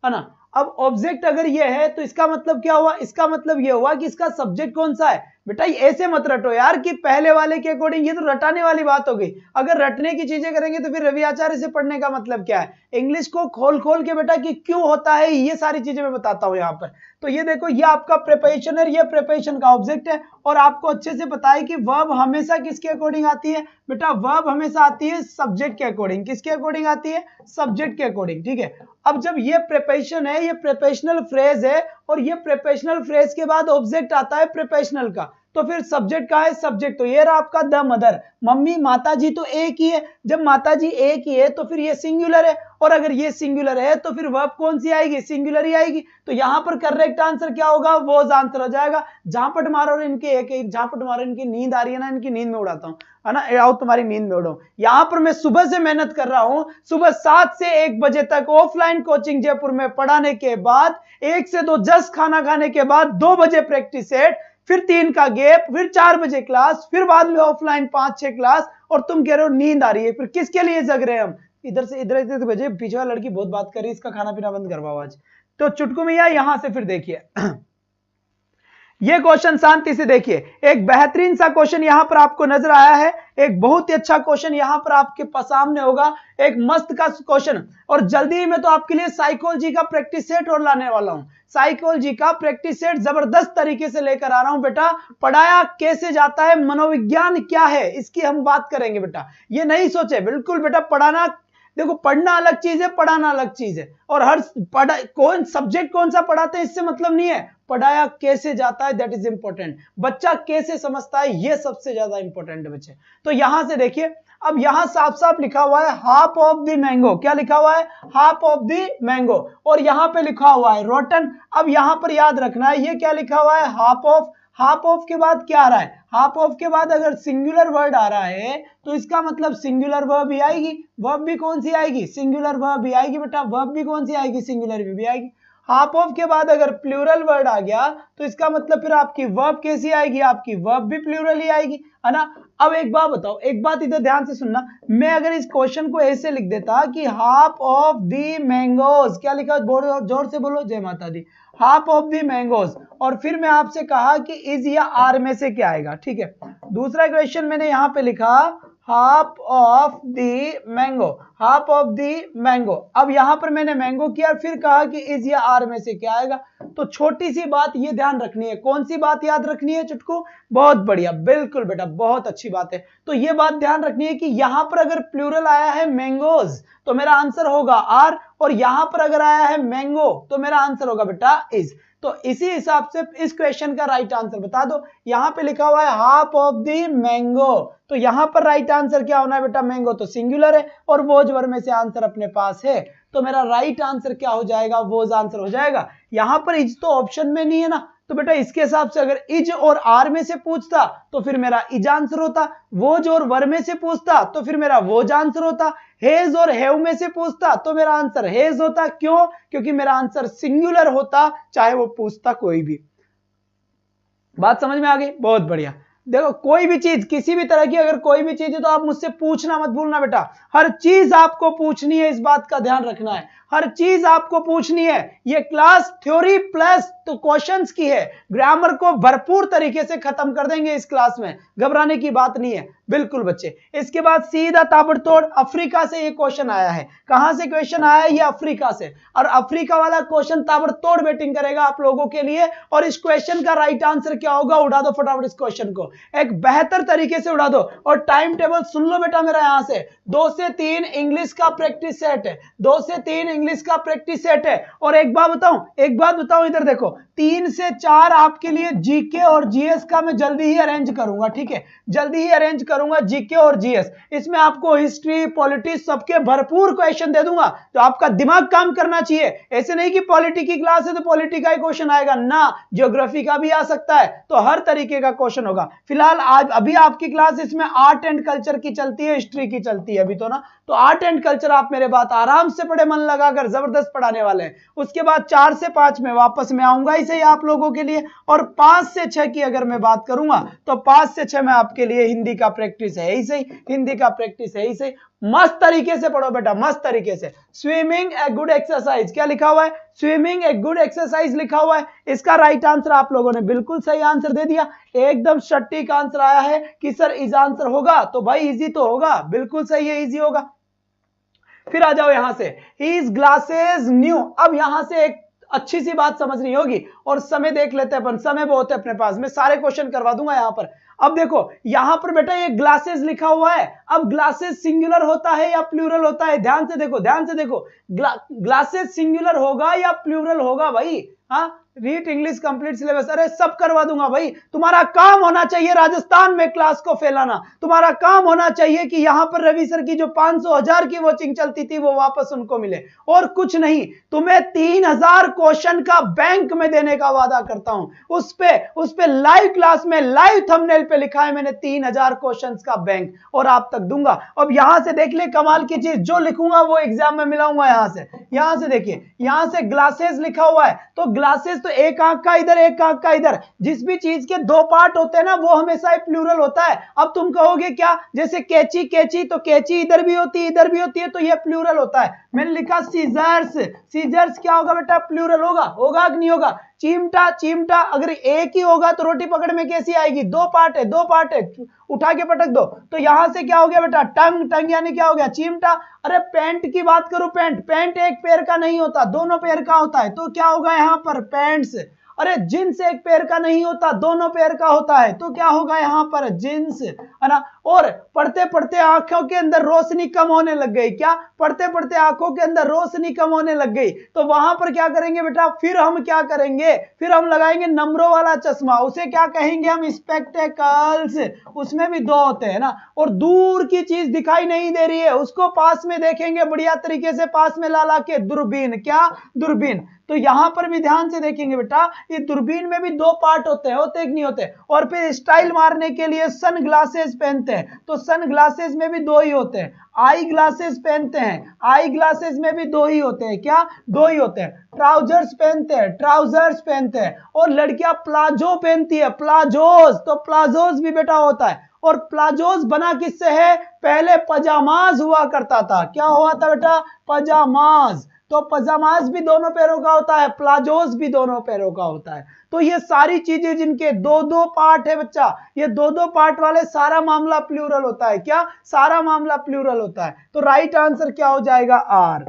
ना। अब ऑब्जेक्ट अगर ये है तो इसका मतलब क्या हुआ, इसका मतलब ये हुआ कि इसका सब्जेक्ट कौन सा है। बेटा ऐसे मत रटो यार कि पहले वाले के अकॉर्डिंग, ये तो रटाने वाली बात हो गई। अगर रटने की चीजें करेंगे तो फिर रवि आचार्य से पढ़ने का मतलब क्या है। इंग्लिश को खोल खोल के बेटा कि क्यों होता है, ये सारी चीजें मैं बताता हूं यहाँ पर। तो ये देखो, ये आपका प्रीपोजिशन है, ये प्रीपोजिशन का ऑब्जेक्ट है, और आपको अच्छे से पता है कि वर्ब हमेशा किसके अकॉर्डिंग आती है बेटा, वर्ब हमेशा आती है सब्जेक्ट के अकॉर्डिंग। किसके अकॉर्डिंग आती है, सब्जेक्ट के अकॉर्डिंग, ठीक है। अब जब ये प्रीपोजिशन है, ये प्रीपोजिशनल फ्रेज है, और ये प्रीपोजिशनल फ्रेज के बाद ऑब्जेक्ट आता है प्रीपोजिशनल का, तो फिर सब्जेक्ट का है, सब्जेक्ट तो ये रहा आपका द मदर, मम्मी माताजी तो एक ही है। जब माताजी एक ही है तो फिर ये सिंगुलर है, और अगर ये सिंगुलर है तो फिर वर्ब कौन सी आएगी, सिंगुलर ही आएगी। तो यहां पर करेक्ट आंसर क्या होगा, वॉज आंसर हो जाएगा। झापट मारो इनके, एक झापट मारो, इनकी नींद आ रही है ना, इनकी नींद में उड़ाता हूं, है ना, आओ तुम्हारी नींद में उड़ो। यहां पर मैं सुबह से मेहनत कर रहा हूं, सुबह 7 से 1 बजे तक ऑफलाइन कोचिंग जयपुर में पढ़ाने के बाद, 1 से 2 जस्ट खाना खाने के बाद 2 बजे प्रैक्टिस सेट, फिर 3 का गैप, फिर 4 बजे क्लास, फिर बाद में ऑफलाइन 5-6 क्लास, और तुम कह रहे हो नींद आ रही है। फिर किसके लिए जग रहे हैं हम, इधर से इधर बजे, पीछे वाली लड़की बहुत बात कर रही है, इसका खाना पीना बंद करवाओ आज। तो चुटकू मियां यहां से फिर देखिए ये क्वेश्चन शांति से देखिए, एक बेहतरीन सा क्वेश्चन यहां पर आपको नजर आया है, एक बहुत ही अच्छा क्वेश्चन यहां पर आपके सामने होगा, एक मस्त का क्वेश्चन। और जल्दी ही मैं तो आपके लिए साइकोलॉजी का प्रैक्टिस सेट और लाने वाला हूं, साइकोलॉजी का प्रैक्टिस सेट जबरदस्त तरीके से लेकर आ रहा हूं बेटा। पढ़ाया कैसे जाता है, मनोविज्ञान क्या है, इसकी हम बात करेंगे बेटा। ये नहीं सोचे बिल्कुल बेटा, पढ़ाना देखो, पढ़ना अलग चीज है, पढ़ाना अलग चीज है, और हर कौन सब्जेक्ट कौन सा पढ़ाते हैं इससे मतलब नहीं है, पढ़ाया कैसे जाता है दैट इज इंपॉर्टेंट। बच्चा कैसे समझता है ये सबसे ज्यादा इंपॉर्टेंट है बच्चे। तो यहां से देखिए, अब यहां साफ साफ लिखा हुआ है हाफ ऑफ द मैंगो, क्या लिखा हुआ है, हाफ ऑफ द मैंगो, और यहां पे लिखा हुआ है रोटन। अब यहां पर याद रखना है ये क्या लिखा हुआ है, हाफ ऑफ। हाफ ऑफ के बाद क्या आ रहा है, हाफ ऑफ के बाद अगर सिंगुलर वर्ड आ रहा है तो इसका मतलब सिंगुलर वर्ब भी आएगी, वर्ब भी कौन सी आएगी, सिंगुलर वर्ब भी आएगी बेटा, वर्ब भी कौन सी आएगी, सिंगुलर भी आएगी। हाफ ऑफ के बाद अगर प्लूरल वर्ड आ गया तो इसका मतलब फिर आपकी वर्ब कैसी आएगी, आपकी वर्ब भी प्लूरल ही आएगी, है ना। अब एक बात बताओ, एक बात इधर ध्यान से सुनना, मैं अगर इस क्वेश्चन को ऐसे लिख देता कि हाफ ऑफ दी मैंगोज, क्या लिखा, जोर से बोलो, जय माता दी, हाफ ऑफ दी मैंगोज, और फिर मैं आपसे कहा कि इज या आर में से क्या आएगा, ठीक है। दूसरा क्वेश्चन मैंने यहां पे लिखा half of the mango, half of the mango, अब यहां पर मैंने मैंगो किया, फिर कहा कि इज या आर में से क्या आएगा। तो छोटी सी बात ये ध्यान रखनी है, कौन सी बात याद रखनी है चुटकू, बहुत बढ़िया, बिल्कुल बेटा, बहुत अच्छी बात है। तो ये बात ध्यान रखनी है कि यहां पर अगर प्लूरल आया है मैंगोज तो मेरा आंसर होगा आर, और यहां पर अगर आया है मैंगो तो मेरा आंसर होगा बेटा इज। तो इसी हिसाब से इस क्वेश्चन का राइट आंसर बता दो। यहां पे लिखा हुआ है हाफ ऑफ दी मैंगो, तो यहां पर राइट आंसर क्या होना है बेटा, मैंगो तो सिंगुलर है और वोज वर्ब में से आंसर अपने पास है, तो मेरा राइट आंसर क्या हो जाएगा, वोज आंसर हो जाएगा। यहां पर इज तो ऑप्शन में नहीं है ना, तो बेटा इसके हिसाब से अगर इज और आर में से पूछता तो फिर मेरा इज आंसर होता, वोज और वर में से पूछता तो फिर मेरा वोज आंसर होता, हेज और हैव में से पूछता तो मेरा आंसर हेज होता। क्यों, क्योंकि मेरा आंसर सिंगुलर होता चाहे वो पूछता कोई भी। बात समझ में आ गई, बहुत बढ़िया। देखो कोई भी चीज, किसी भी तरह की अगर कोई भी चीज है तो आप मुझसे पूछना मत भूलना बेटा, हर चीज आपको पूछनी है, इस बात का ध्यान रखना है, हर चीज आपको पूछनी है। ये क्लास थ्योरी प्लस तो क्वेश्चंस की है, ग्रामर को भरपूर तरीके से खत्म कर देंगे इस क्लास में, घबराने की बात नहीं है बिल्कुल बच्चे। इसके बाद सीधा ताबड़तोड़ अफ्रीका से ये क्वेश्चन आया है, कहां से क्वेश्चन आया है, ये अफ्रीका से, और अफ्रीका वाला क्वेश्चन ताबड़तोड़ वेटिंग करेगा आप लोगों के लिए। और इस क्वेश्चन का राइट आंसर क्या होगा, उड़ा दो फटाफट इस क्वेश्चन को, एक बेहतर तरीके से उड़ा दो। और टाइम टेबल सुन लो बेटा मेरा, यहां से 2 से 3 इंग्लिश का प्रैक्टिस सेट है, 2 से 3 इंग्लिश का प्रैक्टिस सेट है। और एक बात बताऊं, इधर देखो, 3 से 4 आपके लिए जीके और जीएस का मैं जल्दी ही अरेंज करूंगा, ठीक है, जल्दी ही अरेंज करूंगा जीके और जीएस। इसमें आपको हिस्ट्री पॉलिटिक्स सबके भरपूर क्वेश्चन दे दूंगा, तो आपका दिमाग काम करना चाहिए। ऐसे नहीं कि पॉलिटी की क्लास है तो पॉलिटी का ही क्वेश्चन आएगा ना, ज्योग्राफी का भी आ सकता है, तो हर तरीके का क्वेश्चन होगा। फिलहाल आज अभी आपकी क्लास इसमें आर्ट एंड कल्चर की चलती है, हिस्ट्री की चलती है अभी तो ना, तो आर्ट एंड कल्चर आप मेरे बात आराम से पढ़े, मन लगाकर, जबरदस्त पढ़ाने वाले हैं। उसके बाद 4 से 5 में वापस में आऊंगा इसे आप लोगों के लिए, और 5 से 6 की अगर मैं बात करूंगा तो 5 से 6 में आपके लिए हिंदी का प्रैक्टिस है ही सही, हिंदी का प्रैक्टिस है ही सही। मस्त तरीके से पढ़ो बेटा, मस्त तरीके से। स्विमिंग ए गुड एक्सरसाइज, क्या लिखा हुआ है, स्विमिंग ए गुड एक्सरसाइज लिखा हुआ है। इसका राइट आंसर आप लोगों ने बिल्कुल सही आंसर दे दिया, एकदम सटीक आंसर आया है कि सर इज आंसर होगा, तो भाई इजी तो होगा, बिल्कुल सही है, इजी होगा। फिर आ जाओ यहां से, हिज ग्लासेस न्यू। अब यहां से एक अच्छी सी बात समझनी होगी, और समय देख लेते हैं अपन, समय बहुत है अपने पास, मैं सारे क्वेश्चन करवा दूंगा यहां पर। अब देखो यहां पर बेटा ये ग्लासेस लिखा हुआ है, अब ग्लासेस सिंगुलर होता है या प्लूरल होता है, ध्यान से देखो, ध्यान से देखो, ग्लासेस सिंगुलर होगा या प्लूरल होगा भाई, हाँ, रीड इंग्लिश कंप्लीट सिलेबस, अरे सब करवा दूंगा भाई। तुम्हारा काम होना चाहिए राजस्थान में क्लास को फैलाना, तुम्हारा काम होना चाहिए कि यहां पर रवि सर की जो 500,000 की वॉचिंग चलती थी वो वापस उनको मिले, और कुछ नहीं। तुम्हें 3000 क्वेश्चन का बैंक में देने का वादा करता हूं, उस पे लाइव क्लास में लाइव थंबनेल पे लिखा है मैंने 3000 क्वेश्चंस का बैंक, और आप तक दूंगा। अब यहां से देख ले कमाल की चीज, जो लिखूंगा वो एग्जाम में मिलाऊंगा। यहां से देखिए, यहां से ग्लासेस लिखा हुआ है, तो ग्लासेस तो एक आंख का इधर, एक आंख का इधर, जिस भी चीज के 2 पार्ट होते हैं ना वो हमेशा ही प्लूरल होता है। अब तुम कहोगे क्या, जैसे कैची, कैची तो कैची इधर भी होती है, इधर भी होती है, तो ये प्लूरल होता है। मैंने लिखा सीजर्स, सीजर्स क्या होगा बेटा, प्लूरल होगा, होगा कि नहीं होगा। चिमटा, चिमटा अगर एक ही होगा तो रोटी पकड़ में कैसी आएगी, 2 पार्ट है, 2 पार्ट है, उठा के पटक दो। तो यहां से क्या हो गया बेटा, टंग, टंग यानी क्या हो गया, चिमटा। अरे पैंट की बात करूं, पैंट, पैंट एक पैर का नहीं होता, दोनों पैर का होता है, तो क्या होगा यहां पर, पैंट्स। अरे जींस एक पैर का नहीं होता, दोनों पैर का होता है, तो क्या होगा यहां पर, जींस, है ना। और पढ़ते पढ़ते आंखों के अंदर रोशनी कम होने लग गई, क्या, पढ़ते पढ़ते आंखों के अंदर रोशनी कम होने लग गई, तो वहां पर क्या करेंगे बेटा, फिर हम क्या करेंगे, फिर हम लगाएंगे नंबरों वाला चश्मा, उसे क्या कहेंगे हम, स्पेक्टेकल्स। उसमें भी 2 होते हैं ना, और दूर की चीज दिखाई नहीं दे रही है उसको पास में देखेंगे, बढ़िया तरीके से पास में ला के, दूरबीन, क्या, दूरबीन। तो यहां पर भी ध्यान से देखेंगे बेटा, ये दूरबीन में भी 2 पार्ट होते हैं, होते कि नहीं होते। और फिर स्टाइल मारने के लिए सन ग्लासेस पहनते हैं, तो सन ग्लासेस में भी 2 ही होते हैं। आई ग्लासेस पहनते हैं, आई ग्लासेस में भी 2 ही होते हैं, क्या, 2 ही होते हैं। ट्राउजर्स पहनते हैं, ट्राउजर्स पहनते हैं। और लड़कियां प्लाजो पहनती है, प्लाजोस, तो प्लाजोस भी बेटा होता है। और प्लाजोस बना किससे है? पहले पजामाज हुआ करता था। क्या हुआ था बेटा? पजामाज। तो पजामाज भी दोनों पैरों का होता है, प्लाजोस भी दोनों पैरों का होता है। तो ये सारी चीजें जिनके दो दो पार्ट है बच्चा, ये दो दो पार्ट वाले सारा मामला प्लूरल होता है। क्या? सारा मामला प्लूरल होता है। तो राइट आंसर क्या हो जाएगा? आर।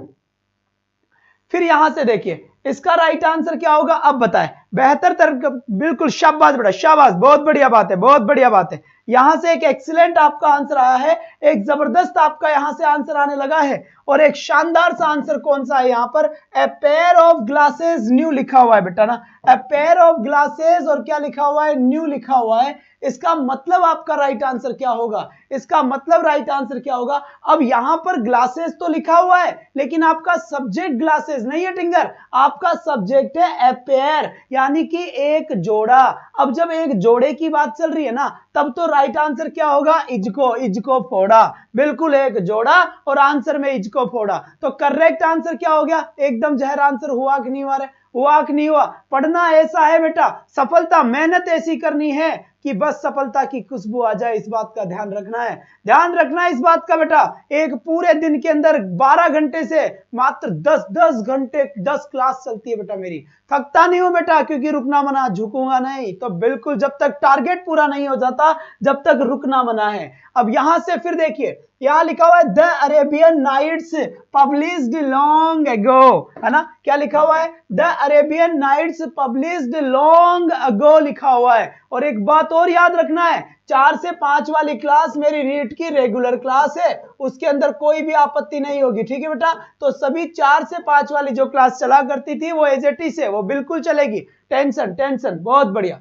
फिर यहां से देखिए इसका राइट आंसर क्या होगा, अब बताएं। बेहतर तरह, बिल्कुल शाबाश बेटा, शाबाश, बहुत बढ़िया बात है, बहुत बढ़िया बात है। यहां से एक एक्सीलेंट आपका आंसर आया है, एक जबरदस्त आपका यहां से आंसर आने लगा है। और एक शानदार सा आंसर कौन सा है यहां पर? A pair of glasses new लिखा हुआ है बेटा ना, ए पेयर ऑफ ग्लासेस, और क्या लिखा हुआ है? न्यू लिखा हुआ है। इसका मतलब आपका राइट आंसर क्या होगा? इसका मतलब राइट आंसर क्या होगा? अब यहां पर ग्लासेस तो लिखा हुआ है, लेकिन आपका सब्जेक्ट ग्लासेस नहीं है टिंगर, आपका सब्जेक्ट है ए पेयर, यानी कि एक जोड़ा। अब जब एक जोड़े की बात चल रही है ना, तब तो राइट आंसर क्या होगा? इजको, इजको फोड़ा। बिल्कुल, एक जोड़ा और आंसर में इजको फोड़ा। तो करेक्ट आंसर क्या हो गया? एकदम जहर आंसर हुआ कि नहीं हुआ रे? हुआ कि नहीं हुआ? पढ़ना ऐसा है बेटा, सफलता मेहनत ऐसी करनी है कि बस सफलता की खुशबू आ जाए, इस बात का ध्यान रखना है। ध्यान रखना है इस बात का बेटा। एक पूरे दिन के अंदर 12 घंटे से मात्र 10 घंटे 10 क्लास चलती है बेटा मेरी। थकता नहीं हूं बेटा, क्योंकि रुकना मना, झुकूंगा नहीं। तो बिल्कुल जब तक टारगेट पूरा नहीं हो जाता, जब तक रुकना मना है। अब यहां से फिर देखिए, यहां लिखा हुआ है the Arabian nights published long ago, है ना? क्या लिखा हुआ है? The Arabian nights published long ago लिखा हुआ है। और एक बात और याद रखना है, 4 से 5 वाली क्लास मेरी रीट की रेगुलर क्लास है, उसके अंदर कोई भी आपत्ति नहीं होगी, ठीक है बेटा? तो सभी 4 से 5 वाली जो क्लास चला करती थी वो एज इट इज है, वो बिल्कुल चलेगी। टेंशन, बहुत बढ़िया।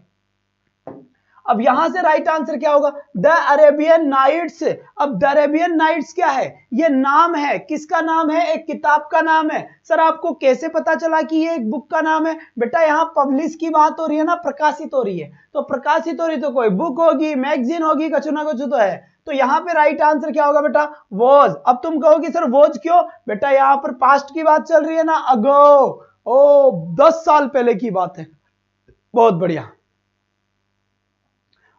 अब यहां से राइट आंसर क्या होगा? The Arabian nights. अब द अरेबियन नाइट्स क्या है? ये नाम है, किसका नाम है? एक किताब का नाम है। सर आपको कैसे पता चला कि ये एक बुक का नाम है? बेटा यहाँ पब्लिश की बात हो रही है ना, प्रकाशित हो रही है। तो प्रकाशित हो रही तो कोई बुक होगी, मैगजीन होगी, कछु ना कछु तो है। तो यहाँ पे राइट आंसर क्या होगा बेटा? वॉज। अब तुम कहोगे सर वॉज क्यों? बेटा यहाँ पर पास्ट की बात चल रही है ना, अगो, ओ 10 साल पहले की बात है। बहुत बढ़िया,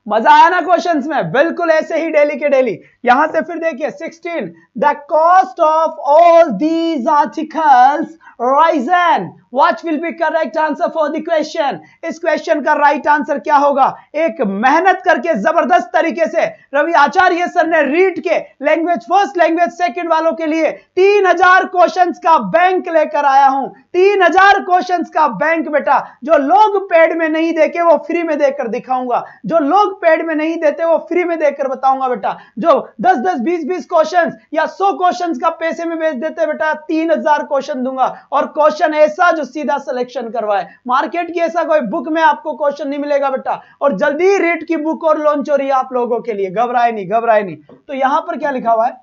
मजा आया ना क्वेश्चंस में? बिल्कुल ऐसे ही डेली के डेली। यहां से फिर देखिए 16, the cost of all these articles Ryzen, what will be correct answer for the question? इस क्वेश्चन का राइट आंसर क्या होगा? एक मेहनत करके जबरदस्त तरीके से रवि आचार्य सर ने रीट के लैंग्वेज फर्स्ट, लैंग्वेज सेकंड वालों के लिए 3000 क्वेश्चंस का बैंक लेकर आया हूं। 3000 क्वेश्चंस का बैंक बेटा, जो लोग पेड में नहीं देके वो फ्री में देकर दिखाऊंगा, जो लोग पेड में नहीं देते वो फ्री में देकर बताऊंगा बेटा। जो 10-10, 20-20 क्वेश्चंस या 100 क्वेश्चंस का पैसे में बेच देते बेटा, 3000 क्वेश्चन दूंगा। और क्वेश्चन ऐसा जो सीधा सिलेक्शन करवाए, मार्केट की ऐसा कोई बुक में आपको क्वेश्चन नहीं मिलेगा बेटा। और जल्दी रीट की बुक और लॉन्च हो रही है आप लोगों के लिए, घबराए नहीं, घबराए नहीं। तो यहां पर क्या लिखा हुआ है?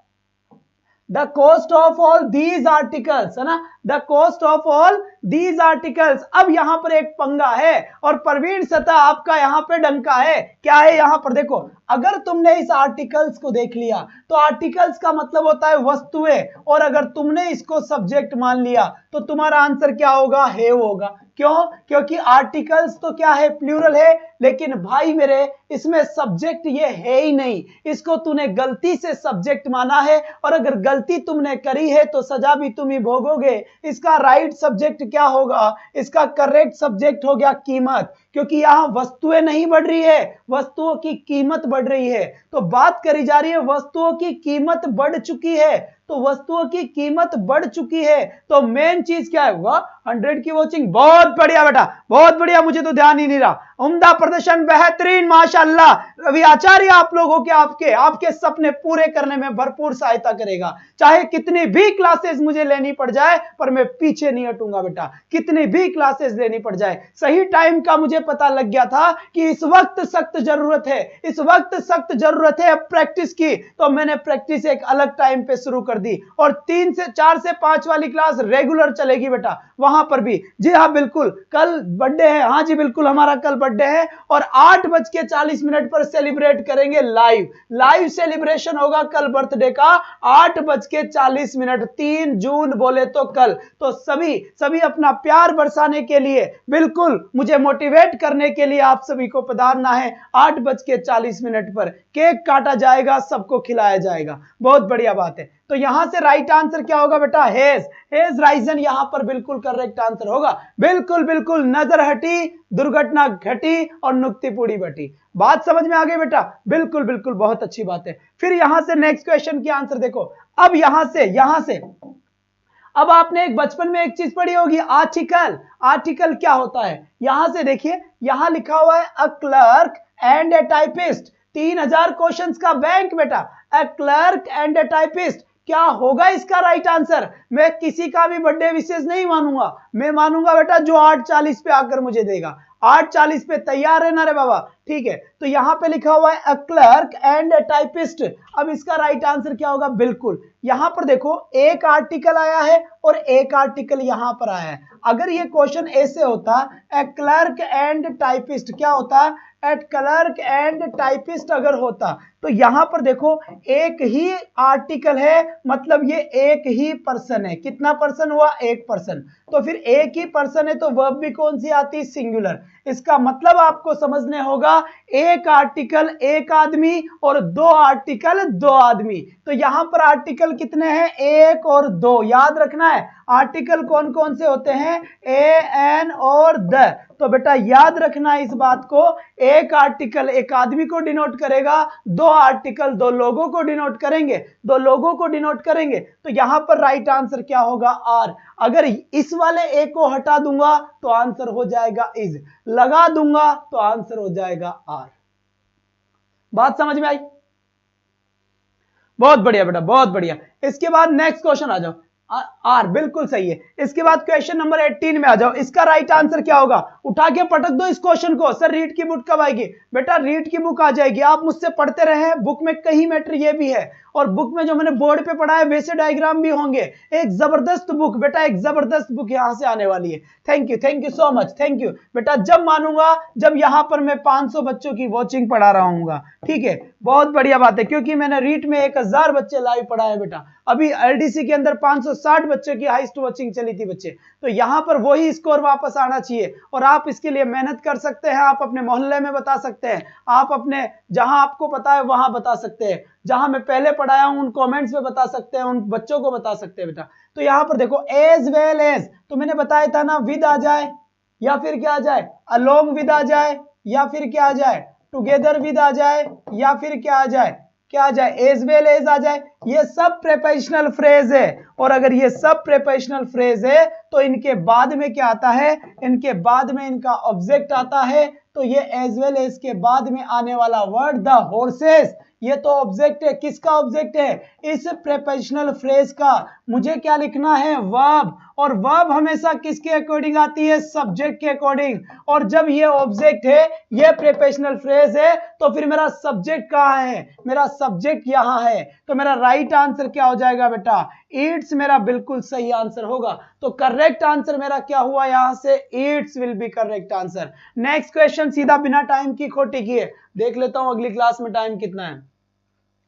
The cost of all these articles, है ना? The cost of all these articles. अब यहां पर एक पंगा है, और प्रवीण सतह आपका यहां पे डंका है। क्या है यहां पर? देखो, अगर तुमने इस आर्टिकल्स को देख लिया तो आर्टिकल्स का मतलब होता है वस्तुएं, और अगर तुमने इसको सब्जेक्ट मान लिया तो तुम्हारा आंसर क्या होगा? हैव होगा। क्यों? क्योंकि आर्टिकल्स तो क्या है? प्लूरल है। लेकिन भाई मेरे, इसमें सब्जेक्ट ये है ही नहीं, इसको तूने गलती से सब्जेक्ट माना है, और अगर गलती तुमने करी है तो सजा भी तुम ही भोगोगे। इसका राइट सब्जेक्ट क्या होगा? इसका करेक्ट सब्जेक्ट हो गया कीमत, क्योंकि यहां वस्तुएं नहीं बढ़ रही है, वस्तुओं की कीमत बढ़ रही है। तो बात करी जा रही है वस्तुओं की कीमत बढ़ चुकी है, तो वस्तुओं की कीमत बढ़ चुकी है। तो मेन चीज क्या है? वह 100 की वॉचिंग। बहुत बढ़िया बेटा, बहुत बढ़िया, मुझे तो ध्यान ही नहीं रहा। उम्दा प्रदर्शन, बेहतरीन, माशाल्लाह। रवि आचार्य आप लोगों के आपके सपने पूरे करने में भरपूर सहायता करेगा। चाहे कितनी भी क्लासेस मुझे लेनी पड़ जाए, पर मैं पीछे नहीं हटूंगा बेटा, कितनी भी क्लासेस लेनी पड़ जाए। सही टाइम का मुझे पता लग गया था कि इस वक्त सख्त जरूरत है, इस वक्त सख्त जरूरत है प्रैक्टिस की। तो मैंने प्रैक्टिस एक अलग टाइम पे शुरू कर दी, और 4 से 5 वाली क्लास रेगुलर चलेगी बेटा, वहां पर भी। जी हाँ बिल्कुल, कल बर्थडे है। हाँ जी बिल्कुल, हमारा कल बर्थडे है, और 8:40 पर सेलिब्रेट करेंगे। लाइव सेलिब्रेशन होगा कल बर्थडे का, 8:40, 3 जून बोले तो कल। तो सभी अपना प्यार बरसाने के लिए बिल्कुल मुझे मोटिवेट सेलिब्रेट करने के लिए आप सभी को पधारना है 8:40 पर। केक काटा जाएगा, सबको खिलाया जाएगा। बहुत बढ़िया बात है। तो यहां से राइट आंसर क्या होगा बेटा? हेज, हेज राइजन यहां पर बिल्कुल करेक्ट आंसर होगा। बिल्कुल बिल्कुल, नजर हटी, दुर्घटना घटी और नुक्ति पूरी बटी। बात समझ में आ गई बेटा? बिल्कुल बिल्कुल, बहुत अच्छी बात है। फिर यहां से नेक्स्ट क्वेश्चन की आंसर देखो। अब यहां से अब आपने एक बचपन में एक चीज पढ़ी होगी, आर्टिकल। आर्टिकल क्या होता है? यहां से देखिए, यहां लिखा हुआ है a clerk and A typist. 3000 questions का बैंक बेटा। A clerk and A typist, क्या होगा इसका राइट आंसर? मैं किसी का भी बर्थडे विशेष नहीं मानूंगा, मैं मानूंगा बेटा जो 8:40 पे आकर मुझे देगा। 8:40 पे तैयार रहना रे बाबा, ठीक है। तो यहां पे लिखा हुआ है a clerk and A typist. अब इसका राइट आंसर क्या होगा? बिल्कुल यहां पर देखो, एक आर्टिकल आया है और एक आर्टिकल यहां पर आया है। अगर ये क्वेश्चन ऐसे होता, ए क्लर्क एंड टाइपिस्ट, क्या होता? एट क्लर्क एंड टाइपिस्ट अगर होता, तो यहां पर देखो एक ही आर्टिकल है, मतलब ये एक ही पर्सन है। कितना पर्सन हुआ? एक पर्सन। तो फिर एक ही पर्सन है तो वर्ब भी कौन सी आती? सिंगुलर। इसका मतलब आपको समझने होगा, एक आर्टिकल एक आदमी और दो आर्टिकल दो आदमी। तो यहां पर आर्टिकल कितने हैं? एक और दो। याद रखना है आर्टिकल कौन कौन से होते हैं? ए, एन और द। तो बेटा याद रखना है इस बात को, एक आर्टिकल एक आदमी को डिनोट करेगा, दो आर्टिकल दो लोगों को डिनोट करेंगे, दो लोगों को डिनोट करेंगे। तो यहां पर राइट आंसर क्या होगा? आर। अगर इस वाले ए को हटा दूंगा तो आंसर हो जाएगा इज, लगा दूंगा तो आंसर हो जाएगा आर। बात समझ में आई? बहुत बढ़िया बेटा, बहुत बढ़िया। इसके बाद नेक्स्ट क्वेश्चन आ जाओ। आर बिल्कुल सही है। इसके बाद क्वेश्चन नंबर 18 में आ जाओ। इसका राइट आंसर क्या होगा? उठा के पटक दो इस क्वेश्चन को। सर रीड की बुक कब आएगी? बेटा रीड की बुक आ जाएगी, आप मुझसे पढ़ते रहे। बुक में कई मैटर ये भी है, और बुक में जो मैंने बोर्ड पे पढ़ा है वैसे डायग्राम भी होंगे। एक जबरदस्त बुक बेटा, एक जबरदस्त बुक यहां से आने वाली है। Thank you so much, thank you बेटा। जब मानूंगा जब यहां पर मैं 500 बच्चों की वॉचिंग पढ़ा रहा हूँ, ठीक है। बहुत बढ़िया बात है, क्योंकि मैंने रीट में 1000 बच्चे लाइव पढ़ाए बेटा। अभी एलडीसी के अंदर 560 बच्चों की हाईएस्ट वॉचिंग चली थी बच्चे। तो यहां पर वही स्कोर वापस आना चाहिए, और आप इसके लिए मेहनत कर सकते हैं। आप अपने मोहल्ले में बता सकते हैं, आप अपने जहां आपको पता है वहां बता सकते हैं, जहां मैं पहले पढ़ाया हूं उन कमेंट्स में बता सकते हैं, उन बच्चों को बता सकते हैं बेटा। तो यहां पर देखो एज वेल एज, तो मैंने बताया था ना, विद आ जाए या फिर क्या आ जाए? अलोंग विद आ जाए या फिर क्या आ जाए? टुगेदर विद आ जाए या फिर क्या आ जाए? क्या आ जाए? एज वेल एज आ जाए। ये सब प्रेपोजिशनल फ्रेज है, और अगर ये सब प्रेपोजिशनल फ्रेज है तो इनके बाद में क्या आता है? इनके बाद में इनका ऑब्जेक्ट आता है। तो ये एज वेल एज के बाद में आने वाला वर्ड द हॉर्सेस, ये तो ऑब्जेक्ट है। किसका ऑब्जेक्ट है? इस प्रेपोजिशनल फ्रेज का। मुझे क्या लिखना है? वर्ब। और वर्ब हमेशा किसके अकॉर्डिंग आती है? सब्जेक्ट के अकॉर्डिंग। और जब ये ऑब्जेक्ट है, ये प्रेपोजिशनल फ्रेज है, तो फिर मेरा सब्जेक्ट कहां है? मेरा सब्जेक्ट यहां है। तो मेरा राइट आंसर क्या हो जाएगा बेटा? ईट्स मेरा बिल्कुल सही आंसर होगा। तो करेक्ट आंसर मेरा क्या हुआ? यहां से Yeats will be correct answer. Next question सीधा बिना टाइम की खोटी किए देख लेता हूं अगली क्लास में टाइम कितना है।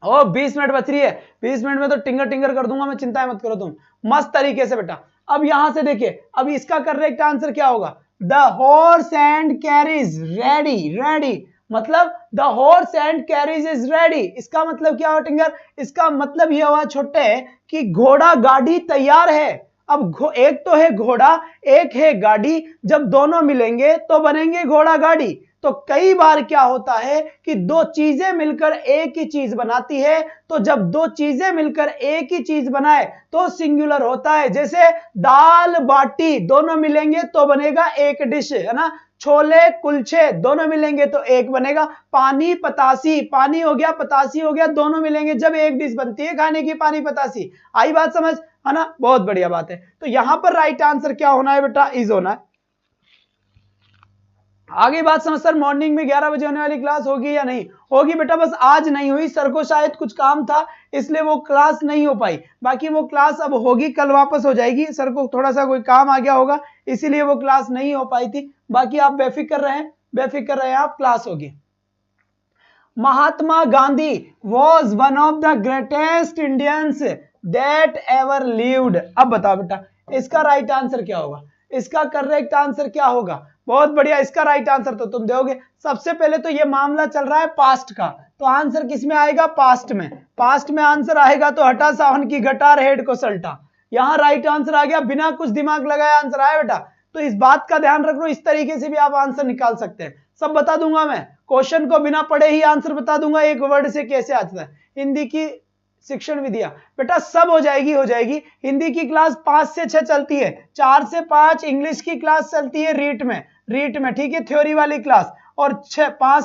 20 मिनट बच रही है। 20 मिनट में तो टिंगर टिंगर कर दूंगा मैं, चिंता मत करो तुम, मस्त तरीके से बेटा। अब यहां से देखिए, अब इसका करेक्ट आंसर क्या होगा? The horse and carriage ready. Ready मतलब the horse and carriage is ready. इसका मतलब क्या हुआ टिंगर? इसका मतलब यह हुआ छोटे कि घोड़ा गाड़ी तैयार है। अब एक तो है घोड़ा, एक है गाड़ी, जब दोनों मिलेंगे तो बनेंगे घोड़ा गाड़ी। तो कई बार क्या होता है कि दो चीजें मिलकर एक ही चीज बनाती है। तो जब दो चीजें मिलकर एक ही चीज बनाए तो सिंगुलर होता है। जैसे दाल बाटी दोनों मिलेंगे तो बनेगा एक डिश, है ना। छोले कुलचे दोनों मिलेंगे तो एक बनेगा। पानी पतासी, पानी हो गया पतासी हो गया, दोनों मिलेंगे जब एक डिश बनती है खाने की, पानी पतासी। आई बात समझ, है ना। बहुत बढ़िया बात है। तो यहां पर राइट आंसर क्या होना है बेटा? इज होना है। आगे बात समझ। सर मॉर्निंग में 11 बजे होने वाली क्लास होगी या नहीं होगी? बेटा बस आज नहीं हुई, सर को शायद कुछ काम था इसलिए वो क्लास नहीं हो पाई। बाकी वो क्लास अब होगी, कल वापस हो जाएगी। सर को थोड़ा सा कोई काम आ गया होगा इसीलिए वो क्लास नहीं हो पाई थी। बाकी आप बेफिक्र रहें, बेफिक्र रहें, आप क्लास होगी। Mahatma Gandhi was one of the greatest Indians that ever lived. अब बताओ बेटा इसका राइट आंसर क्या होगा? इसका करेक्ट आंसर क्या होगा? बहुत बढ़िया, इसका राइट आंसर तो तुम दोगे। सबसे पहले तो ये मामला चल रहा है पास्ट का, तो आंसर किस में आएगा, पास्ट में। पास्ट में आंसर आएगा तो हटा सावन की गटार हेड को सल्टा, यहां राइट आंसर आ गया, बिना कुछ दिमाग लगाए आंसर आया बेटा। तो इस बात का ध्यान रखो, इस तरीके से भी आप आंसर निकाल सकते हैं। सब बता दूंगा मैं, क्वेश्चन को बिना पढ़े ही आंसर बता दूंगा, एक वर्ड से कैसे आता है। हिंदी की शिक्षण विधियां बेटा सब हो जाएगी, हो जाएगी। हिंदी की क्लास 5 से 6 चलती है, 4 से 5 इंग्लिश की क्लास चलती है रीट में, ठीक है, थ्योरी वाली क्लास। और 5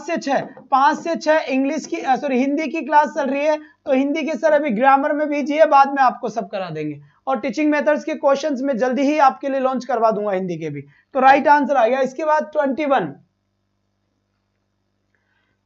से 6 इंग्लिश की हिंदी की क्लास चल रही है। तो हिंदी के सर अभी ग्रामर में बीजिए, बाद में आपको सब करा देंगे। और टीचिंग मेथड्स के क्वेश्चंस में जल्दी ही आपके लिए लॉन्च करवा दूंगा हिंदी के भी। तो राइट आंसर आ गया। इसके बाद 21,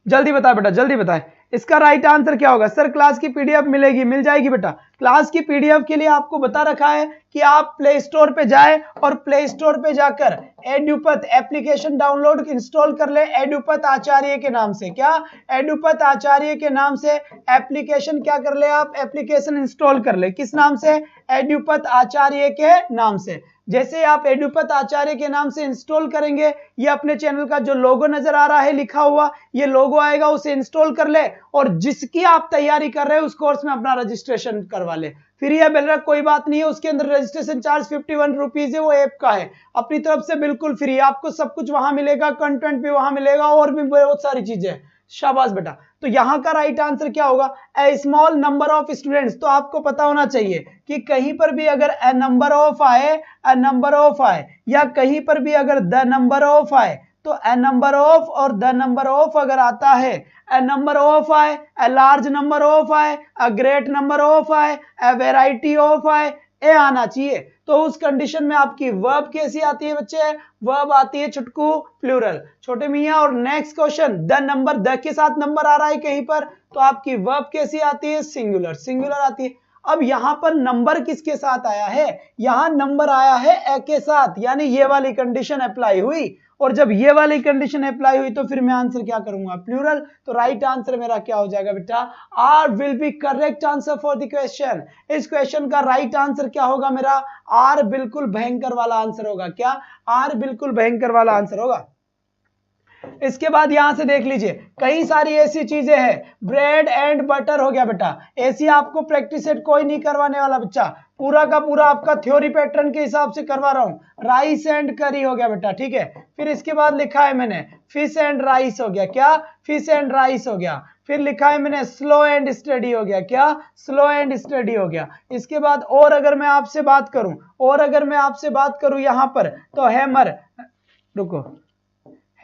जल्दी बताए बेटा, जल्दी बताए इसका राइट आंसर क्या होगा। सर क्लास की पीडीएफ मिलेगी, मिल जाएगी बेटा। क्लास की पीडीएफ के लिए आपको बता रखा है कि आप प्ले स्टोर पे जाए और प्ले स्टोर पे जाकर एडुपथ एप्लीकेशन डाउनलोड इंस्टॉल कर ले, एडुपथ आचार्य के नाम से। क्या, एडुपथ आचार्य के नाम से एप्लीकेशन क्या कर ले आप, एप्लीकेशन इंस्टॉल कर ले। किस नाम से, एडुपथ आचार्य के नाम से। जैसे आप एडुपथ आचार्य के नाम से इंस्टॉल करेंगे, ये अपने चैनल का जो लोगो नजर आ रहा है लिखा हुआ, ये लोगो आएगा, उसे इंस्टॉल कर ले और जिसकी आप तैयारी कर रहे हैं उस कोर्स में अपना रजिस्ट्रेशन करवा ले। फ्री है बेटा, कोई बात नहीं है, उसके अंदर रजिस्ट्रेशन चार्ज 51 रुपीज है, वो ऐप का है, अपनी तरफ से बिल्कुल फ्री। आपको सब कुछ वहां मिलेगा, कंटेंट भी वहां मिलेगा और भी बहुत सारी चीजें। शाबाश बेटा। तो यहां का राइट आंसर क्या होगा, ए स्मॉल नंबर ऑफ स्टूडेंट्स। तो आपको पता होना चाहिए कि कहीं पर भी अगर ए नंबर ऑफ आए या कहीं पर भी अगर द नंबर ऑफ आए, तो ए नंबर ऑफ और द नंबर ऑफ अगर आता है, ए नंबर ऑफ आए, ए लार्ज नंबर ऑफ आए, ए ग्रेट नंबर ऑफ आए, ए वेराइटी ऑफ आए, ए आना चाहिए। तो उस कंडीशन में आपकी वर्ब कैसी आती है बच्चे, वर्ब आती है छुटकू प्लूरल, छोटे मियां। और next question, the number, the के साथ नंबर आ रहा है कहीं पर, तो आपकी वर्ब कैसी आती है, सिंगुलर, सिंगुलर आती है। अब यहां पर नंबर किसके साथ आया है, यहां नंबर आया है ए के साथ, यानी ये वाली कंडीशन अप्लाई हुई। और जब ये वाली कंडीशन अप्लाई हुई तो फिर मैं आंसर क्या करूंगा, प्लूरल। तो राइट आंसर मेरा क्या हो जाएगा बेटा, are will be correct answer for the question. इस क्वेश्चन का राइट आंसर क्या होगा मेरा, आर बिल्कुल भयंकर वाला आंसर होगा। क्या, आर बिल्कुल भयंकर वाला आंसर होगा। इसके बाद यहां से देख लीजिए, कई सारी ऐसी चीजें हैं, ब्रेड एंड बटर हो गया बेटा, ऐसी आपको प्रैक्टिस सेट कोई नहीं करवाने वाला बच्चा, पूरा का पूरा आपका थ्योरी पैटर्न के हिसाब से करवा रहा हूं। राइस एंड करी हो गया बेटा, ठीक है। फिर इसके बाद लिखा है मैंने फिश एंड राइस हो गया, क्या, फिश एंड राइस हो गया। फिर लिखा है मैंने स्लो एंड स्टडी हो गया, क्या, स्लो एंड स्टडी हो गया। इसके बाद और अगर मैं आपसे बात करूं यहां पर, तो हैमर, रुको,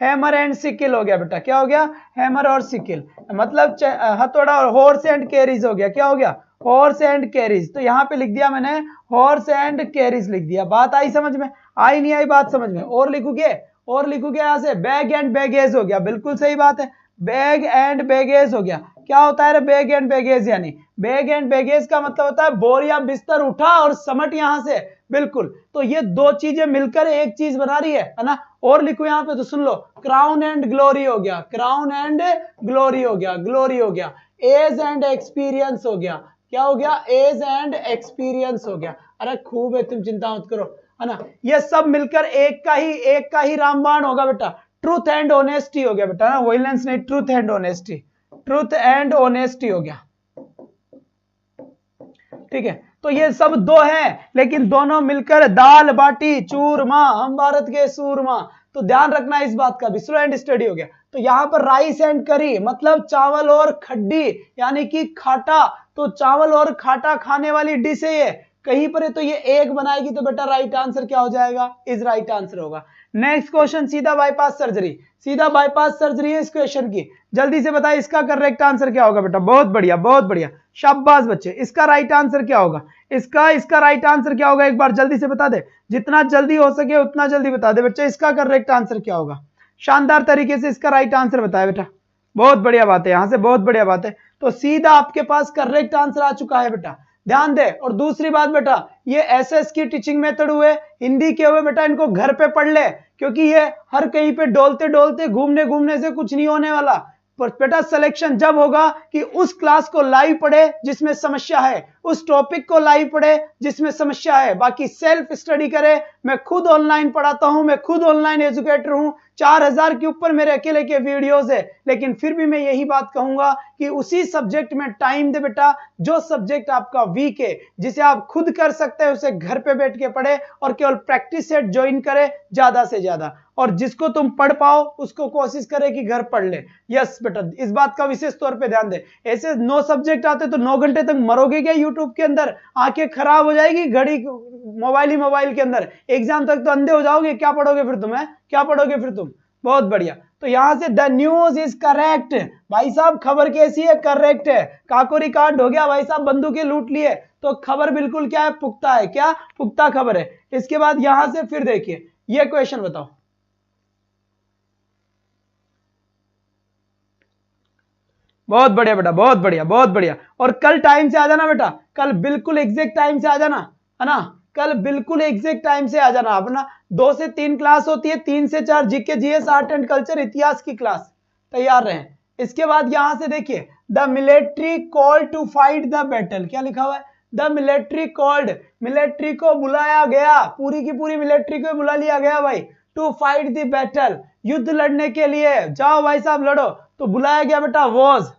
हैमर एंड सिकिल हो गया बेटा, क्या हो गया, हैमर और सिकिल, मतलब हथौड़ा। और हॉर्स एंड कैरीज हो गया, क्या हो गया, हॉर्स एंड कैरीज। तो यहां पे लिख दिया मैंने हॉर्स एंड कैरीज लिख दिया। बात आई समझ में, आई नहीं आई बात समझ में। और लिखूगे यहां से बैग एंड बैगेज हो गया, बिल्कुल सही बात है, बैग एंड बैगेज हो गया। क्या होता है रे बैग एंड बैगेज, यानी बैग एंड बैगेज का मतलब होता है बोरिया बिस्तर उठा और समट यहां से, बिल्कुल। तो ये दो चीजें मिलकर एक चीज बना रही है ना। और लिखो यहां पे, तो सुन लो, क्राउन एंड ग्लोरी हो गया, क्राउन एंड ग्लोरी हो गया, ग्लोरी हो गया। एज एंड एक्सपीरियंस हो गया, क्या हो गया, एज एंड एक्सपीरियंस हो गया। अरे खूब है, तुम चिंता मत करो, है ना। ये सब मिलकर एक का ही रामबाण होगा बेटा, ट्रूथ एंड ऑनेस्टी हो गया बेटा ना, वायलेंस नहीं, truth and honesty, truth and honesty हो गया, ठीक है। तो ये सब दो हैं, लेकिन दोनों मिलकर दाल बाटी चूरमा, हम भारत के सूरमा। तो ध्यान रखना इस बात का भी, स्लो एंड स्टडी हो गया। तो यहां पर राइस एंड करी मतलब चावल और खड्डी, यानी कि खाटा। तो चावल और खाटा खाने वाली डिश है ये, कहीं पर है तो ये एक बनाएगी, तो बेटा राइट आंसर क्या हो जाएगा, इज राइट आंसर होगा। नेक्स्ट क्वेश्चन, सीधा बाईपास सर्जरी, सीधा बाईपास सर्जरी है इस क्वेश्चन की। जल्दी से बताइए इसका करेक्ट आंसर क्या होगा बेटा, बहुत बढ़िया, बहुत बढ़िया, शाबाश बच्चे। इसका राइट आंसर क्या होगा, इसका राइट आंसर क्या होगा, एक बार जल्दी से बता दे, जितना जल्दी हो सके उतना जल्दी बता दे बच्चे, इसका करेक्ट आंसर क्या होगा। शानदार तरीके से इसका राइट आंसर बताया बेटा, बहुत बढ़िया बात है, यहां से बहुत बढ़िया बात है। तो सीधा आपके पास करेक्ट आंसर आ चुका है बेटा, ध्यान दे। और दूसरी बात बेटा, ये एसएस की टीचिंग मेथड हुए, हिंदी के हुए बेटा, इनको घर पे पढ़ ले, क्योंकि ये हर कहीं पे डोलते डोलते घूमने से कुछ नहीं होने वाला। पर बेटा सिलेक्शन जब होगा कि उस क्लास को लाइव पढ़े जिसमें समस्या है, उस टॉपिक को लाइव पढ़े जिसमें समस्या है, बाकी सेल्फ स्टडी करे। मैं खुद ऑनलाइन पढ़ाता हूं, मैं खुद ऑनलाइन एजुकेटर हूं, 4000 के ऊपर मेरे अकेले के वीडियोस है, लेकिन फिर भी मैं यही बात कहूंगा कि उसी सब्जेक्ट में टाइम दे बेटा। जो सब्जेक्ट आपका वीक है, जिसे आप खुद कर सकते हैं, उसे घर पे बैठ के पढ़े और केवल प्रैक्टिस सेट ज्वाइन करे ज्यादा से ज्यादा, और जिसको तुम पढ़ पाओ उसको कोशिश करे कि घर पढ़ ले। यस बेटा, इस बात का विशेष तौर पे ध्यान दे। ऐसे 9 सब्जेक्ट आते तो 9 घंटे तक मरोगे क्या यूट्यूब के अंदर? आंखें खराब हो जाएगी, घड़ी मोबाइल के अंदर, एग्जाम तक तो अंधे हो जाओगे। क्या पढ़ोगे फिर तुम? क्या पढ़ोगे फिर तुम? बहुत बढ़िया। तो यहां से द न्यूज इज करेक्ट। भाई साहब खबर कैसी है? करेक्ट है। काको रिकॉर्ड हो गया भाई साहब, बंदूकें लूट लिए, तो खबर बिल्कुल क्या है? पुख्ता है। क्या? पुख्ता खबर है। इसके बाद यहां से फिर देखिए ये क्वेश्चन बताओ। बहुत बढ़िया बेटा, बहुत बढ़िया, बहुत बढ़िया। और कल टाइम से आ जाना बेटा, कल बिल्कुल एग्जैक्ट टाइम से आ जाना, है ना? कल बिल्कुल एग्जैक्ट टाइम से आ जाना। अपना 2 से 3 क्लास होती है, 3 से 4 GK GS art and culture इतिहास की क्लास, तैयार रहें। इसके बाद यहां से देखिए the military called to fight the battle, क्या लिखा हुआ है? द मिलिट्री कॉल्ड, मिलिट्री को बुलाया गया, पूरी की पूरी मिलिट्री को बुला लिया गया भाई, टू फाइट द बैटल, युद्ध लड़ने के लिए। जाओ भाई साहब लड़ो, तो बुलाया गया बेटा वॉज,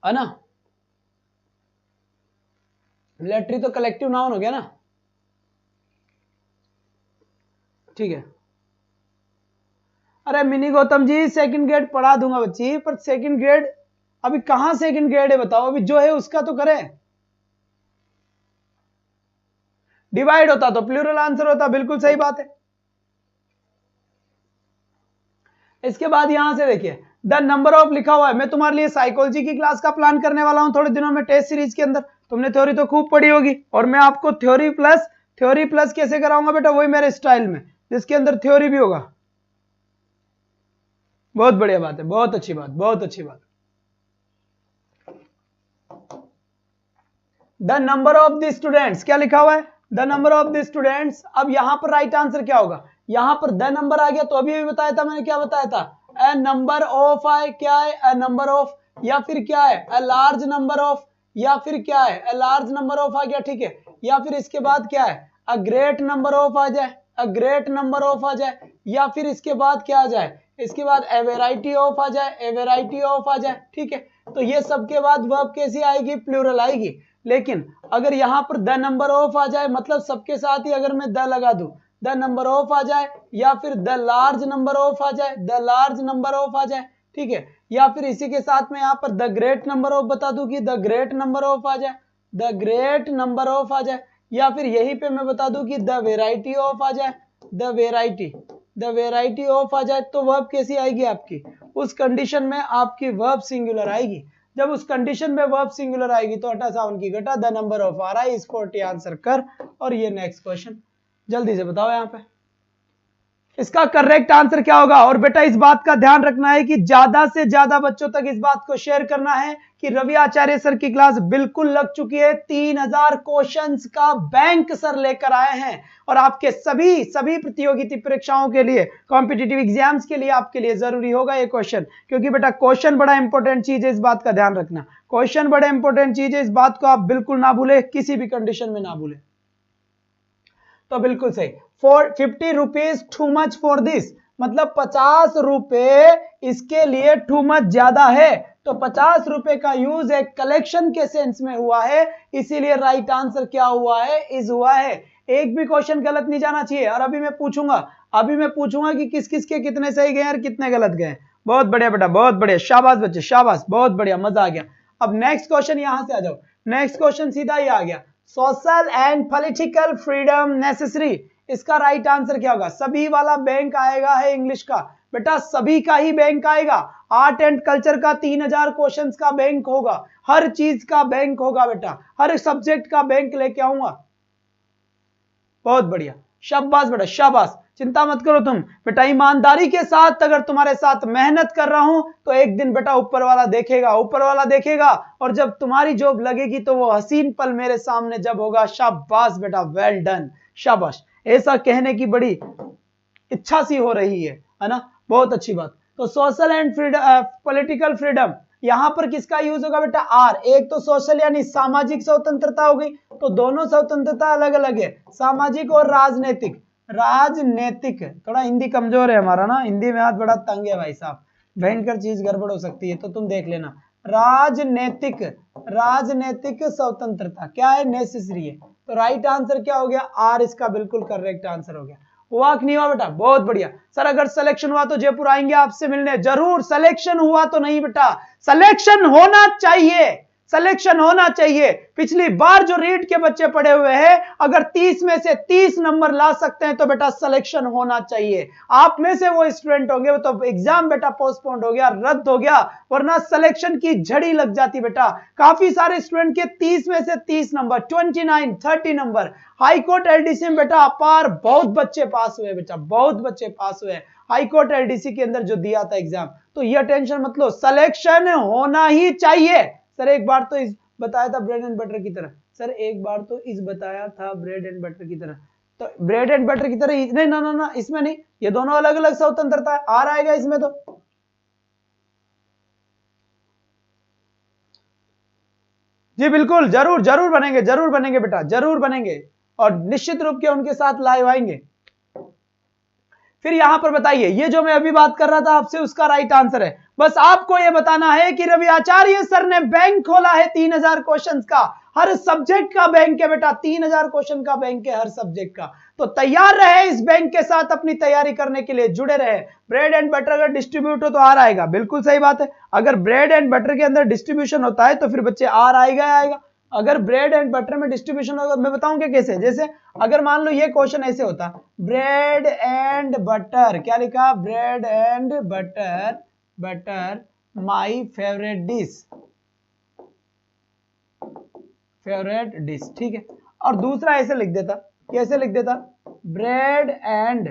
है ना? मिलिट्री तो कलेक्टिव नाउन हो गया ना, ठीक है। अरे mini Gautam ji second grade पढ़ा दूंगा बच्ची, पर सेकंड ग्रेड अभी कहां सेकंड ग्रेड है बताओ? अभी जो है उसका तो करें। डिवाइड होता तो प्लूरल आंसर होता, बिल्कुल सही बात है। इसके बाद यहां से देखिए द नंबर ऑफ लिखा हुआ है। मैं तुम्हारे लिए साइकोलॉजी की क्लास का प्लान करने वाला हूं थोड़े दिनों में, टेस्ट सीरीज के अंदर। तुमने थ्योरी तो खूब पढ़ी होगी, और मैं आपको थ्योरी प्लस कैसे कराऊंगा बेटा? वही मेरे स्टाइल में, जिसके अंदर थ्योरी भी होगा। बहुत बढ़िया बात है, बहुत अच्छी बात, बहुत अच्छी बात। The number of the students, क्या लिखा हुआ है? The number of the students. अब यहां पर राइट आंसर क्या होगा? यहां पर द नंबर आ गया, तो अभी बताया था मैंने, क्या बताया था? ए नंबर ऑफ है, क्या है? ए नंबर ऑफ, या फिर क्या है? ए लार्ज नंबर ऑफ, या फिर क्या है? ए लार्ज नंबर ऑफ आ गया, ठीक है। या फिर इसके बाद क्या है? अ ग्रेट नंबर ऑफ आ जाए, अ ग्रेट नंबर ऑफ आ जाए, या फिर इसके बाद क्या आ जाए? इसके बाद ए वेराइटी ऑफ आ जाए, ए वेराइटी ऑफ आ जाए, ठीक है। तो ये सबके बाद वर्ब कैसी आएगी? प्लूरल आएगी। लेकिन अगर यहां पर द नंबर ऑफ आ जाए, मतलब सबके साथ ही अगर मैं द लगा दूं, द नंबर ऑफ आ जाए, या फिर द लार्ज नंबर ऑफ आ जाए, द लार्ज नंबर ऑफ आ जाए, ठीक है। या फिर इसी के साथ में यहां पर द ग्रेट नंबर ऑफ बता दूं कि द ग्रेट नंबर ऑफ आ जाए, द ग्रेट नंबर ऑफ आ जाए, या फिर यहीं पे मैं बता दूं कि द वेराइटी ऑफ आ जाए, द वेराइटी ऑफ आ जाए, तो वर्ब कैसी आएगी आपकी? उस कंडीशन में आपकी वर्ब सिंगुलर आएगी। जब उस कंडीशन में वर्ब सिंगुलर आएगी तो हटा साउंड की घटा, द नंबर ऑफ आ रहा है, इस 40 आंसर कर। और ये नेक्स्ट क्वेश्चन जल्दी से बताओ यहां पे इसका करेक्ट आंसर क्या होगा। और बेटा इस बात का ध्यान रखना है कि ज्यादा से ज्यादा बच्चों तक इस बात को शेयर करना है कि रवि आचार्य सर की क्लास बिल्कुल लग चुकी है। 3000 क्वेश्चंस का बैंक सर लेकर आए हैं, और आपके सभी प्रतियोगिता परीक्षाओं के लिए, कॉम्पिटिटिव एग्जाम्स के लिए आपके लिए जरूरी होगा ये क्वेश्चन, क्योंकि बेटा क्वेश्चन बड़ा इंपॉर्टेंट चीज है, इस बात का ध्यान रखना। क्वेश्चन बड़ा इंपॉर्टेंट चीज है, इस बात को आप बिल्कुल ना भूले, किसी भी कंडीशन में ना भूले। तो बिल्कुल सही। 50 rupees too much for this, मतलब 50 रुपए इसके लिए टू मच ज्यादा है। तो 50 रुपए का यूज एक कलेक्शन के सेंस में हुआ है, इसीलिए राइट आंसर क्या हुआ है? इज हुआ है। एक भी क्वेश्चन गलत नहीं जाना चाहिए। और अभी मैं पूछूंगा कि किस किस के कितने सही गए और कितने गलत गए। बहुत बढ़िया बेटा, बहुत बढ़िया, शाबाश बच्चे, शाबाश, बहुत बढ़िया, मजा आ गया। अब नेक्स्ट क्वेश्चन यहां से आ जाओ। नेक्स्ट क्वेश्चन सीधा ही आ गया, social and political freedom necessary. इसका राइट आंसर क्या होगा? सभी वाला बैंक आएगा है इंग्लिश का, बेटा सभी का ही बैंक आएगा। आर्ट एंड कल्चर का 3000 क्वेश्चंस का बैंक होगा, हर चीज का बैंक होगा बेटा, हर सब्जेक्ट का बैंक लेके आऊंगा। बहुत बढ़िया, शाबाश बेटा, शाबाश। चिंता मत करो तुम बेटा, ईमानदारी के साथ अगर तुम्हारे साथ मेहनत कर रहा हूं तो एक दिन बेटा ऊपर वाला देखेगा, और जब तुम्हारी जॉब लगेगी तो वो हसीन पल मेरे सामने जब होगा। शाबाश बेटा, वेल डन, शाबाश। ऐसा कहने की बड़ी इच्छा सी हो रही है ना, बहुत अच्छी बात। तो सोशल एंड पॉलिटिकल फ्रीडम, यहां पर किसका यूज होगा बेटा आर। एक तो सोशल यानी सामाजिक स्वतंत्रता हो गई, तो दोनों स्वतंत्रता अलग अलग है, सामाजिक और राजनीतिक। राजनीतिक, थोड़ा हिंदी कमजोर है हमारा ना, हिंदी में हाथ बड़ा तंग है भाई साहब, भयंकर चीज गड़बड़ हो सकती है, तो तुम देख लेना। राजनीतिक, राजनीतिक स्वतंत्रता क्या है, नेसेसरी है। तो राइट आंसर क्या हो गया आर, इसका बिल्कुल करेक्ट आंसर हो गया। हुआ कि नहीं हुआ बेटा, बहुत बढ़िया। सर अगर सिलेक्शन हुआ तो जयपुर आएंगे आपसे मिलने, जरूर। सिलेक्शन हुआ तो नहीं बेटा, सिलेक्शन होना चाहिए, सिलेक्शन होना चाहिए। पिछली बार जो रीट के बच्चे पढ़े हुए हैं, अगर 30 में से 30 नंबर ला सकते हैं तो बेटा सिलेक्शन होना चाहिए। आप में से वो स्टूडेंट होंगे तो एग्जाम बेटा पोस्टपोन्ड हो गया, रद्द हो गया, वरना सिलेक्शन की झड़ी लग जाती बेटा। काफी सारे स्टूडेंट के 30 में से 30 नंबर, 29, 30 नंबर। हाईकोर्ट एलडीसी में बेटा अपार बहुत बच्चे पास हुए बेटा, बहुत बच्चे पास हुए हाईकोर्ट एलडीसी के अंदर जो दिया था एग्जाम। तो यह टेंशन मत लो, सिलेक्शन होना ही चाहिए। सर एक बार तो इस बताया था ब्रेड एंड बटर की तरह, सर एक बार तो इस बताया था ब्रेड एंड बटर की तरह, तो ब्रेड एंड बटर की तरह नहीं, ना ना ना इसमें नहीं, ये दोनों अलग अलग स्वतंत्रता है, आ आएगा इसमें तो। जी बिल्कुल, जरूर जरूर बनेंगे, जरूर बनेंगे बेटा, जरूर बनेंगे, और निश्चित रूप के उनके साथ लाइव आएंगे। फिर यहां पर बताइए, ये जो मैं अभी बात कर रहा था आपसे उसका राइट आंसर है। बस आपको यह बताना है कि रवि आचार्य सर ने बैंक खोला है 3000 क्वेश्चन का, हर सब्जेक्ट का बैंक है बेटा, 3000 क्वेश्चन का बैंक है हर सब्जेक्ट का। तो तैयार रहे इस बैंक के साथ अपनी तैयारी करने के लिए, जुड़े रहे। ब्रेड एंड बटर अगर डिस्ट्रीब्यूट हो तो आर आएगा, बिल्कुल सही बात है। अगर ब्रेड एंड बटर के अंदर डिस्ट्रीब्यूशन होता है तो फिर बच्चे आर आएगा आएगा। अगर ब्रेड एंड बटर में डिस्ट्रीब्यूशन होगा, मैं बताऊंगा कैसे। जैसे अगर मान लो ये क्वेश्चन ऐसे होता, ब्रेड एंड बटर, क्या लिखा, bread and butter, butter my favourite dish, favourite dish, ठीक है। और दूसरा ऐसे लिख देता, कैसे लिख देता, ब्रेड एंड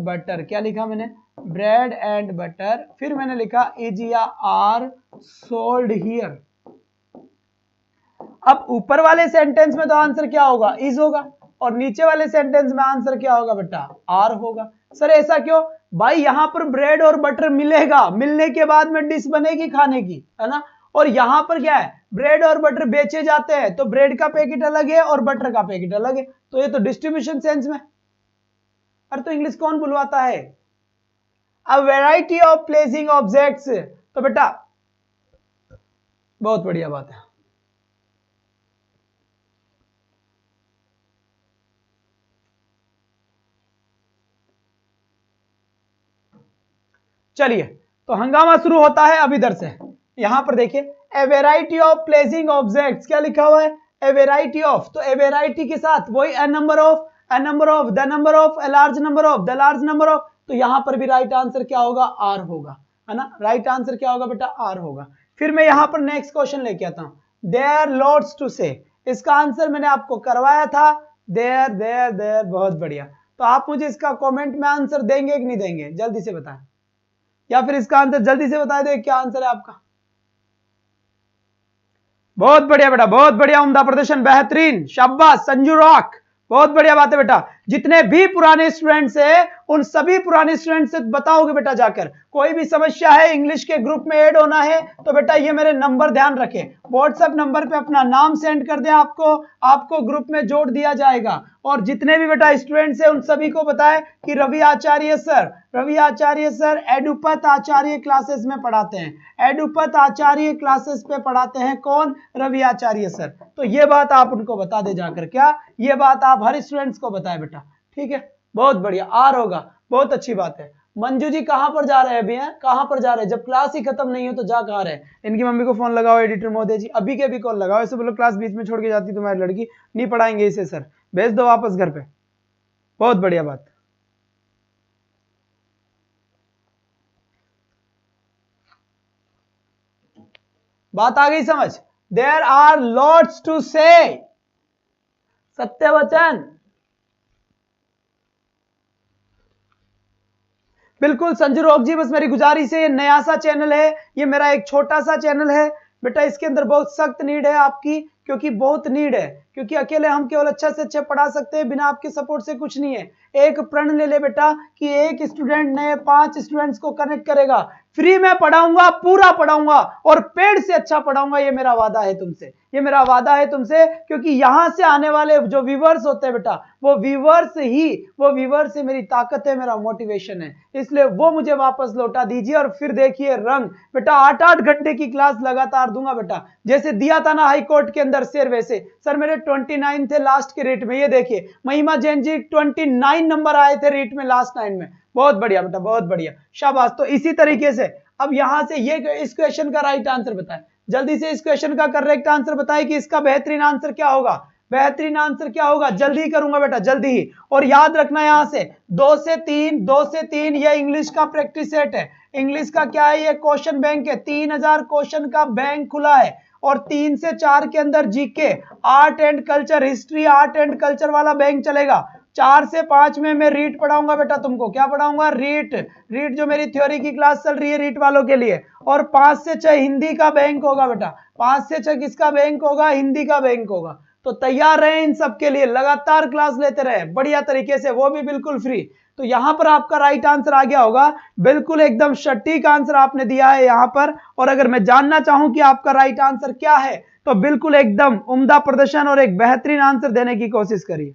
बटर, क्या लिखा मैंने, ब्रेड एंड बटर, फिर मैंने लिखा इज या आर सोल्ड हियर। अब ऊपर वाले सेंटेंस में तो आंसर क्या होगा, इज होगा, और नीचे वाले सेंटेंस में आंसर क्या होगा बेटा, आर होगा। सर ऐसा क्यों भाई, यहां पर ब्रेड और बटर मिलेगा, मिलने के बाद में डिश बनेगी खाने की, है ना। और यहां पर क्या है, ब्रेड और बटर बेचे जाते हैं, तो ब्रेड का पैकेट अलग है और बटर का पैकेट अलग है, तो ये तो डिस्ट्रीब्यूशन सेंस में। अरे तो इंग्लिश कौन बुलवाता है, a variety of placing objects, तो बेटा बहुत बढ़िया बात है। चलिए तो हंगामा शुरू होता है अब इधर से। यहां पर देखिए, a variety of placing objects, क्या लिखा हुआ है, ए वेराइटी ऑफ, तो ए वेराइटी के साथ वही A number of, A number of, the number of, A large number of, the large number of, तो यहां पर भी राइट आंसर क्या होगा, आर होगा, है ना। राइट आंसर क्या होगा बेटा, आर होगा। फिर मैं यहां पर नेक्स्ट क्वेश्चन लेके आता हूं, देयर लॉट्स टू से, इसका आंसर मैंने आपको करवाया था, देयर देयर देयर, बहुत बढ़िया। तो आप मुझे इसका कमेंट में आंसर देंगे कि नहीं देंगे, जल्दी से बताएं, या फिर इसका आंसर जल्दी से बता दे, क्या आंसर है आपका। बहुत बढ़िया बेटा, बहुत बढ़िया, उम्दा प्रदर्शन, बेहतरीन, शाबाश संजू रॉक, बहुत बढ़िया बात है बेटा। जितने भी पुराने स्टूडेंट्स हैं उन सभी पुराने स्टूडेंट्स से बताओगे बेटा जाकर, कोई भी समस्या है, इंग्लिश के ग्रुप में ऐड होना है तो बेटा ये मेरे नंबर ध्यान रखें, व्हाट्सएप नंबर पे अपना नाम सेंड कर दें, आपको ग्रुप में जोड़ दिया जाएगा। और जितने भी बेटा स्टूडेंट्स हैं उन सभी को बताएं कि रवि आचार्य सर एडुपत आचार्य क्लासेस में पढ़ाते हैं, एडुपत आचार्य क्लासेस पे पढ़ाते हैं, कौन, रवि आचार्य सर। तो ये बात आप उनको बता दे जाकर, क्या ये बात आप हर स्टूडेंट्स को बताएं बेटा, ठीक है, बहुत बढ़िया, आर होगा, बहुत अच्छी बात है। मंजू जी कहां पर जा रहे हैं अभी, हैं कहां पर जा रहे हैं, जब क्लास ही खत्म नहीं हो तो जा कहां रहे। इनकी मम्मी को फोन लगाओ, एडिटर महोदय जी अभी के भी कॉल लगाओ, ऐसे बोलो क्लास बीच में छोड़ के जाती तुम्हारी लड़की, नहीं पढ़ाएंगे इसे सर, भेज दो वापस घर पे, बहुत बढ़िया बात। बात आ गई समझ, देयर आर लॉट्स टू से, सत्य वचन, बिल्कुल संजू रोक जी, बस मेरी गुजारिश है, ये नया सा चैनल है, ये मेरा एक छोटा सा चैनल है बेटा, इसके अंदर बहुत सख्त नीड है आपकी, क्योंकि बहुत नीड है क्योंकि अकेले हम केवल अच्छा से अच्छा पढ़ा सकते हैं, बिना आपके सपोर्ट से कुछ नहीं है। एक प्रण ले ले बेटा कि एक स्टूडेंट नए 5 स्टूडेंट्स को कनेक्ट करेगा, फ्री में पढ़ाऊंगा, पूरा पढ़ाऊंगा और पेड़ से अच्छा पढ़ाऊंगा, ये मेरा वादा है तुमसे, ये मेरा वादा है तुमसे। क्योंकि यहां से आने वाले जो व्यूअर्स होते हैं बेटा, वो व्यूअर्स ही मेरी ताकत है, मेरा मोटिवेशन है, इसलिए वो मुझे वापस लौटा दीजिए। और फिर देखिए रंग बेटा, 8-8 घंटे की क्लास लगातार दूंगा बेटा, जैसे दिया था ना हाई कोर्ट के अंदर शेर, वैसे सर मेरे 29 थे लास्ट के रेट में, ये देखिए महिमा जैन जी 29 नंबर आए थे रेट में लास्ट 9 में, बहुत बढ़िया बेटा, बहुत बढ़िया, शाबाश। तो इसी तरीके से अब यहां से ये इस क्वेश्चन का राइट आंसर बताएं, जल्दी से इस क्वेश्चन का करेक्ट आंसर बताएं कि इसका बेहतरीन आंसर क्या होगा, बेहतरीन आंसर क्या होगा, जल्दी ही करूंगा बेटा, जल्दी ही। और याद रखना यहां से 2 से 3 ये इंग्लिश का प्रैक्टिस सेट है, इंग्लिश का क्या है, ये क्वेश्चन बैंक है, 3000 क्वेश्चन का बैंक खुला है। और 3 से 4 के अंदर GK, art and culture, history, art and culture वाला बैंक चलेगा। 4 से 5 में मैं रीट पढ़ाऊंगा बेटा तुमको, क्या पढ़ाऊंगा, रीट जो मेरी थ्योरी की क्लास चल रही है रीट वालों के लिए। और 5 से 6 हिंदी का बैंक होगा बेटा, 5 से 6 किसका बैंक होगा, हिंदी का बैंक होगा। तो तैयार रहे इन सब के लिए, लगातार क्लास लेते रहे बढ़िया तरीके से, वो भी बिल्कुल फ्री। तो यहां पर आपका राइट आंसर आ गया होगा, बिल्कुल एकदम सटीक आंसर आपने दिया है यहां पर। और अगर मैं जानना चाहूं कि आपका राइट आंसर क्या है, तो बिल्कुल एकदम उम्दा प्रदर्शन और एक बेहतरीन आंसर देने की कोशिश करिए।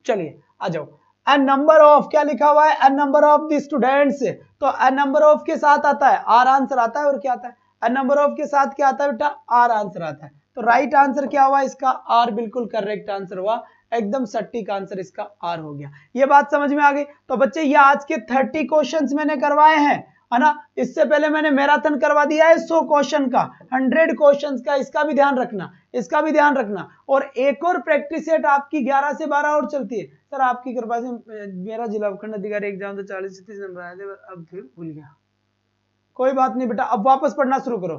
चलिए आ जाओ, एन नंबर ऑफ, क्या लिखा हुआ है, an number of the students. तो एन नंबर ऑफ के साथ आता है आर आंसर आता है, और क्या आता है, एन नंबर ऑफ के साथ क्या आता है बेटा, आर आंसर आता है। तो राइट आंसर क्या हुआ इसका, आर, बिल्कुल करेक्ट आंसर हुआ, एकदम सटीक आंसर इसका आर हो गया। ये बात समझ में आ गई। तो बच्चे ये आज के 30 क्वेश्चंस मैंने करवाए हैं, है ना। इससे पहले मैंने मैराथन करवा दिया है 100 क्वेश्चन का, 100 क्वेश्चंस का, इसका भी ध्यान रखना, इसका भी ध्यान रखना। और एक और प्रैक्टिस सेट आपकी 11 से 12 और चलती है। सर आपकी कृपा से मेरा जिला उपखंड अधिकारी एग्जाम तो 40 से 30 नंबर आए थे, अब फिर भूल गया, कोई बात नहीं बेटा, अब वापस पढ़ना शुरू करो,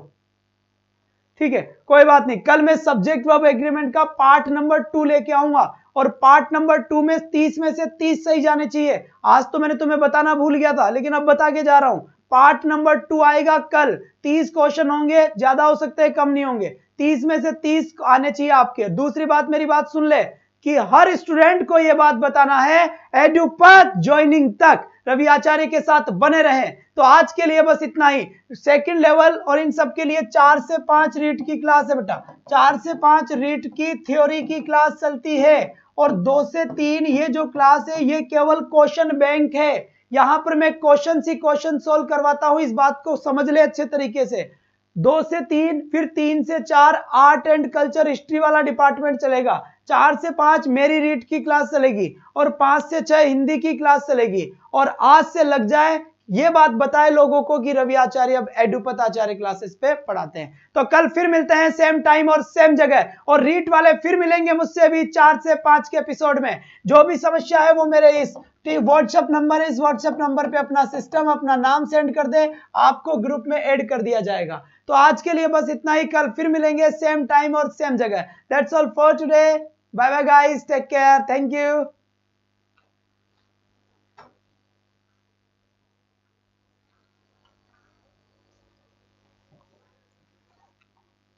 ठीक है, कोई बात नहीं। कल मैं सब्जेक्ट वर्ब एग्रीमेंट का पार्ट नंबर 2 लेके आऊंगा, और पार्ट नंबर 2 में 30 में से 30 सही जाने चाहिए। आज तो मैंने तुम्हें बताना भूल गया था, लेकिन अब बता के जा रहा हूं। पार्ट नंबर 2 आएगा कल, 30 क्वेश्चन होंगे, ज्यादा हो सकते हैं कम नहीं होंगे, 30 में से 30 आने चाहिए आपके। दूसरी बात, मेरी बात सुन ले कि हर स्टूडेंट को यह बात बताना है, एडुपथ ज्वाइनिंग तक रवि आचार्य के साथ बने रहे। तो आज के लिए बस इतना ही। सेकंड लेवल और इन सब के लिए 4 से 5 रीट की क्लास है बेटा, 4 से 5 रीट की थ्योरी की क्लास चलती है, और 2 से 3 ये जो क्लास है ये केवल क्वेश्चन बैंक है। यहां पर मैं क्वेश्चन ही क्वेश्चन सोल्व करवाता हूं, इस बात को समझ ले अच्छे तरीके से। 2 से 3, फिर 3 से 4 आर्ट एंड कल्चर हिस्ट्री वाला डिपार्टमेंट चलेगा, 4 से 5 मेरी रीट की क्लास चलेगी, और 5 से 6 हिंदी की क्लास चलेगी। और आज से लग जाए ये बात बताए लोगों को कि रवि आचार्य अब एडुपथ आचार्य क्लासेस पे पढ़ाते हैं। तो कल फिर मिलते हैं सेम टाइम और सेम जगह, और रीट वाले फिर मिलेंगे मुझसे भी 4 से 5 के एपिसोड में। जो भी समस्या है वो मेरे इस व्हाट्सएप नंबर है, इस व्हाट्सएप नंबर पे अपना सिस्टम, अपना नाम सेंड कर दे, आपको ग्रुप में ऐड कर दिया जाएगा। तो आज के लिए बस इतना ही, कल फिर मिलेंगे सेम टाइम और सेम जगह। That's all for today, bye bye guys, take care, thank you.